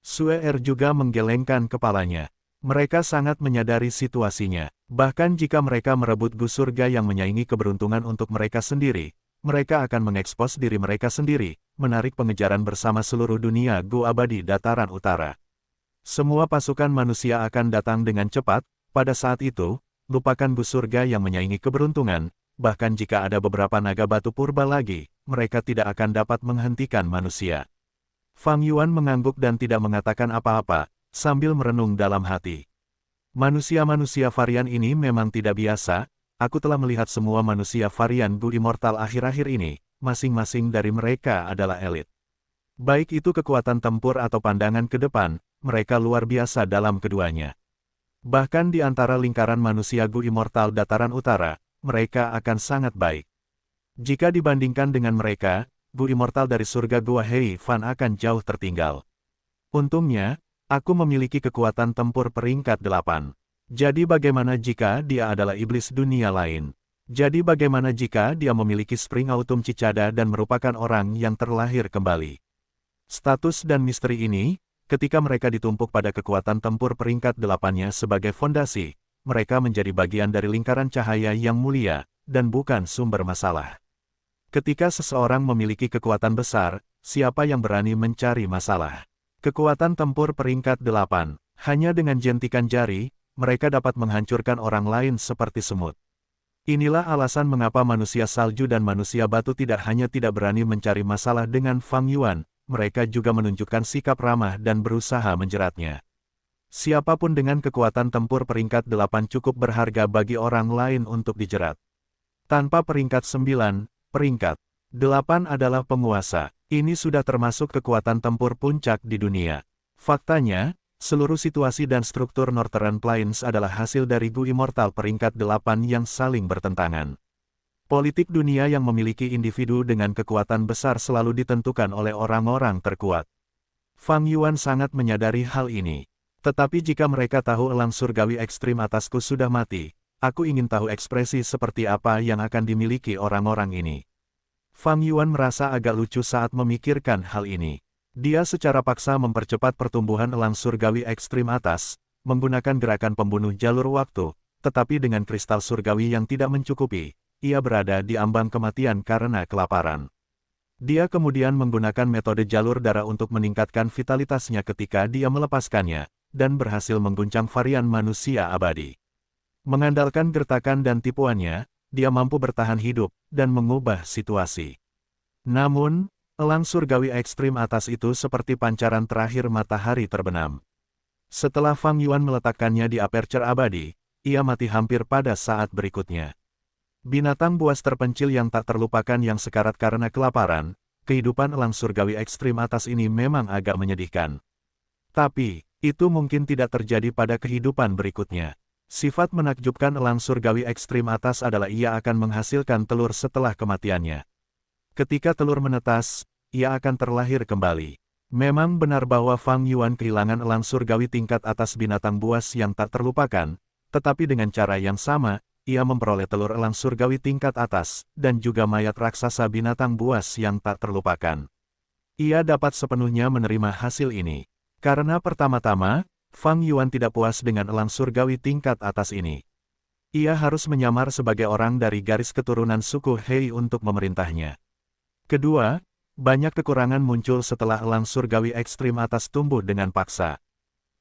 Suer juga menggelengkan kepalanya. Mereka sangat menyadari situasinya. Bahkan jika mereka merebut Gu Surga yang menyaingi keberuntungan untuk mereka sendiri, mereka akan mengekspos diri mereka sendiri, menarik pengejaran bersama seluruh dunia Gu Abadi Dataran Utara. Semua pasukan manusia akan datang dengan cepat. Pada saat itu, lupakan Gu Surga yang menyaingi keberuntungan, bahkan jika ada beberapa naga batu purba lagi, mereka tidak akan dapat menghentikan manusia. Fang Yuan mengangguk dan tidak mengatakan apa-apa, sambil merenung dalam hati. Manusia-manusia varian ini memang tidak biasa, aku telah melihat semua manusia varian Gu Immortal akhir-akhir ini, masing-masing dari mereka adalah elit. Baik itu kekuatan tempur atau pandangan ke depan, mereka luar biasa dalam keduanya. Bahkan di antara lingkaran manusia Gu Immortal Dataran Utara, mereka akan sangat baik. Jika dibandingkan dengan mereka, Gu Immortal dari surga Gua Hei Fan akan jauh tertinggal. Untungnya, aku memiliki kekuatan tempur peringkat 8. Jadi bagaimana jika dia adalah iblis dunia lain? Jadi bagaimana jika dia memiliki Spring Autumn Cicada dan merupakan orang yang terlahir kembali? Status dan misteri ini, ketika mereka ditumpuk pada kekuatan tempur peringkat 8-nya sebagai fondasi, mereka menjadi bagian dari lingkaran cahaya yang mulia, dan bukan sumber masalah. Ketika seseorang memiliki kekuatan besar, siapa yang berani mencari masalah? Kekuatan tempur peringkat 8, hanya dengan jentikan jari, mereka dapat menghancurkan orang lain seperti semut. Inilah alasan mengapa manusia salju dan manusia batu tidak hanya tidak berani mencari masalah dengan Fang Yuan, mereka juga menunjukkan sikap ramah dan berusaha menjeratnya. Siapapun dengan kekuatan tempur peringkat 8 cukup berharga bagi orang lain untuk dijerat. Tanpa peringkat 9, peringkat 8 adalah penguasa. Ini sudah termasuk kekuatan tempur puncak di dunia. Faktanya, seluruh situasi dan struktur Northern Plains adalah hasil dari Gu Immortal peringkat 8 yang saling bertentangan. Politik dunia yang memiliki individu dengan kekuatan besar selalu ditentukan oleh orang-orang terkuat. Fang Yuan sangat menyadari hal ini. Tetapi jika mereka tahu elang surgawi ekstrim atasku sudah mati, aku ingin tahu ekspresi seperti apa yang akan dimiliki orang-orang ini. Fang Yuan merasa agak lucu saat memikirkan hal ini. Dia secara paksa mempercepat pertumbuhan elang surgawi ekstrim atas, menggunakan gerakan pembunuh jalur waktu, tetapi dengan kristal surgawi yang tidak mencukupi, ia berada di ambang kematian karena kelaparan. Dia kemudian menggunakan metode jalur darah untuk meningkatkan vitalitasnya ketika dia melepaskannya, dan berhasil mengguncang varian manusia abadi. Mengandalkan gertakan dan tipuannya, dia mampu bertahan hidup, dan mengubah situasi. Namun, elang surgawi ekstrim atas itu seperti pancaran terakhir matahari terbenam. Setelah Fang Yuan meletakkannya di aperture abadi, ia mati hampir pada saat berikutnya. Binatang buas terpencil yang tak terlupakan yang sekarat karena kelaparan, kehidupan elang surgawi ekstrim atas ini memang agak menyedihkan. Tapi, itu mungkin tidak terjadi pada kehidupan berikutnya. Sifat menakjubkan elang surgawi ekstrim atas adalah ia akan menghasilkan telur setelah kematiannya. Ketika telur menetas, ia akan terlahir kembali. Memang benar bahwa Fang Yuan kehilangan elang surgawi tingkat atas binatang buas yang tak terlupakan, tetapi dengan cara yang sama, ia memperoleh telur elang surgawi tingkat atas, dan juga mayat raksasa binatang buas yang tak terlupakan. Ia dapat sepenuhnya menerima hasil ini. Karena pertama-tama, Fang Yuan tidak puas dengan elang surgawi tingkat atas ini. Ia harus menyamar sebagai orang dari garis keturunan suku Hei untuk memerintahnya. Kedua, banyak kekurangan muncul setelah elang surgawi ekstrim atas tumbuh dengan paksa.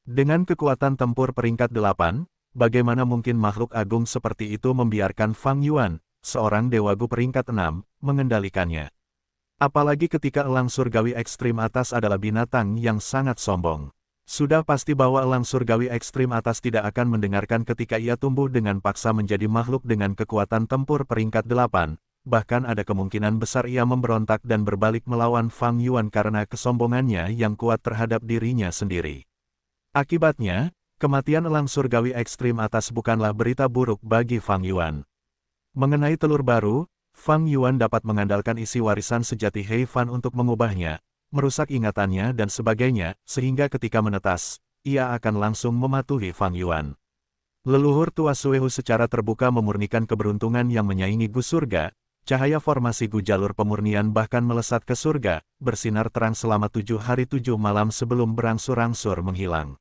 Dengan kekuatan tempur peringkat 8, bagaimana mungkin makhluk agung seperti itu membiarkan Fang Yuan, seorang dewa Gu peringkat 6, mengendalikannya? Apalagi ketika elang surgawi ekstrim atas adalah binatang yang sangat sombong. Sudah pasti bahwa elang surgawi ekstrim atas tidak akan mendengarkan ketika ia tumbuh dengan paksa menjadi makhluk dengan kekuatan tempur peringkat 8, bahkan ada kemungkinan besar ia memberontak dan berbalik melawan Fang Yuan karena kesombongannya yang kuat terhadap dirinya sendiri. Akibatnya, kematian elang surgawi ekstrim atas bukanlah berita buruk bagi Fang Yuan. Mengenai telur baru, Fang Yuan dapat mengandalkan isi warisan sejati Hei Fan untuk mengubahnya, merusak ingatannya dan sebagainya, sehingga ketika menetas, ia akan langsung mematuhi Fang Yuan. Leluhur tua Suehu secara terbuka memurnikan keberuntungan yang menyaingi Gu Surga, Cahaya formasi Gu jalur pemurnian bahkan melesat ke surga, bersinar terang selama 7 hari 7 malam sebelum berangsur-angsur menghilang.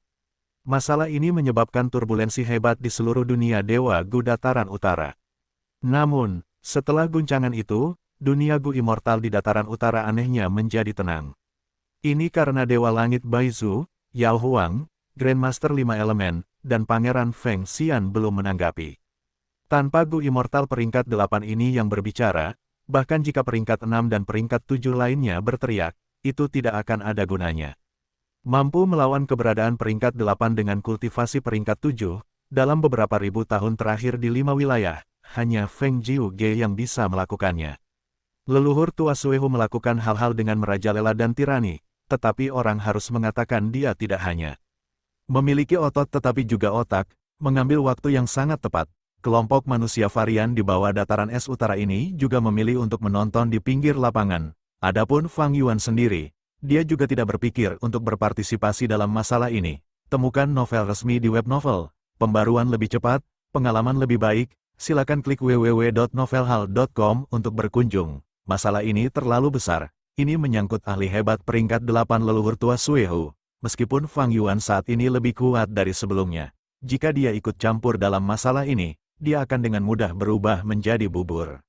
Masalah ini menyebabkan turbulensi hebat di seluruh dunia Dewa Gu Dataran Utara. Namun, setelah guncangan itu, dunia Gu immortal di Dataran Utara anehnya menjadi tenang. Ini karena Dewa Langit Baizu, Yao Huang, Grandmaster 5 Elemen, dan Pangeran Feng Xian belum menanggapi. Tanpa Gu immortal peringkat 8 ini yang berbicara, bahkan jika peringkat 6 dan peringkat 7 lainnya berteriak, itu tidak akan ada gunanya. Mampu melawan keberadaan peringkat 8 dengan kultivasi peringkat 7, dalam beberapa ribu tahun terakhir di 5 wilayah, hanya Feng Jiuge yang bisa melakukannya. Leluhur tua Suehu melakukan hal-hal dengan merajalela dan tirani, tetapi orang harus mengatakan dia tidak hanya memiliki otot tetapi juga otak, mengambil waktu yang sangat tepat. Kelompok manusia varian di bawah dataran es utara ini juga memilih untuk menonton di pinggir lapangan. Adapun Fang Yuan sendiri, dia juga tidak berpikir untuk berpartisipasi dalam masalah ini. Temukan novel resmi di web novel. Pembaruan lebih cepat, pengalaman lebih baik, silakan klik www.novelhal.com untuk berkunjung. Masalah ini terlalu besar. Ini menyangkut ahli hebat peringkat 8 leluhur tua Suehu. Meskipun Fang Yuan saat ini lebih kuat dari sebelumnya, jika dia ikut campur dalam masalah ini, dia akan dengan mudah berubah menjadi bubur.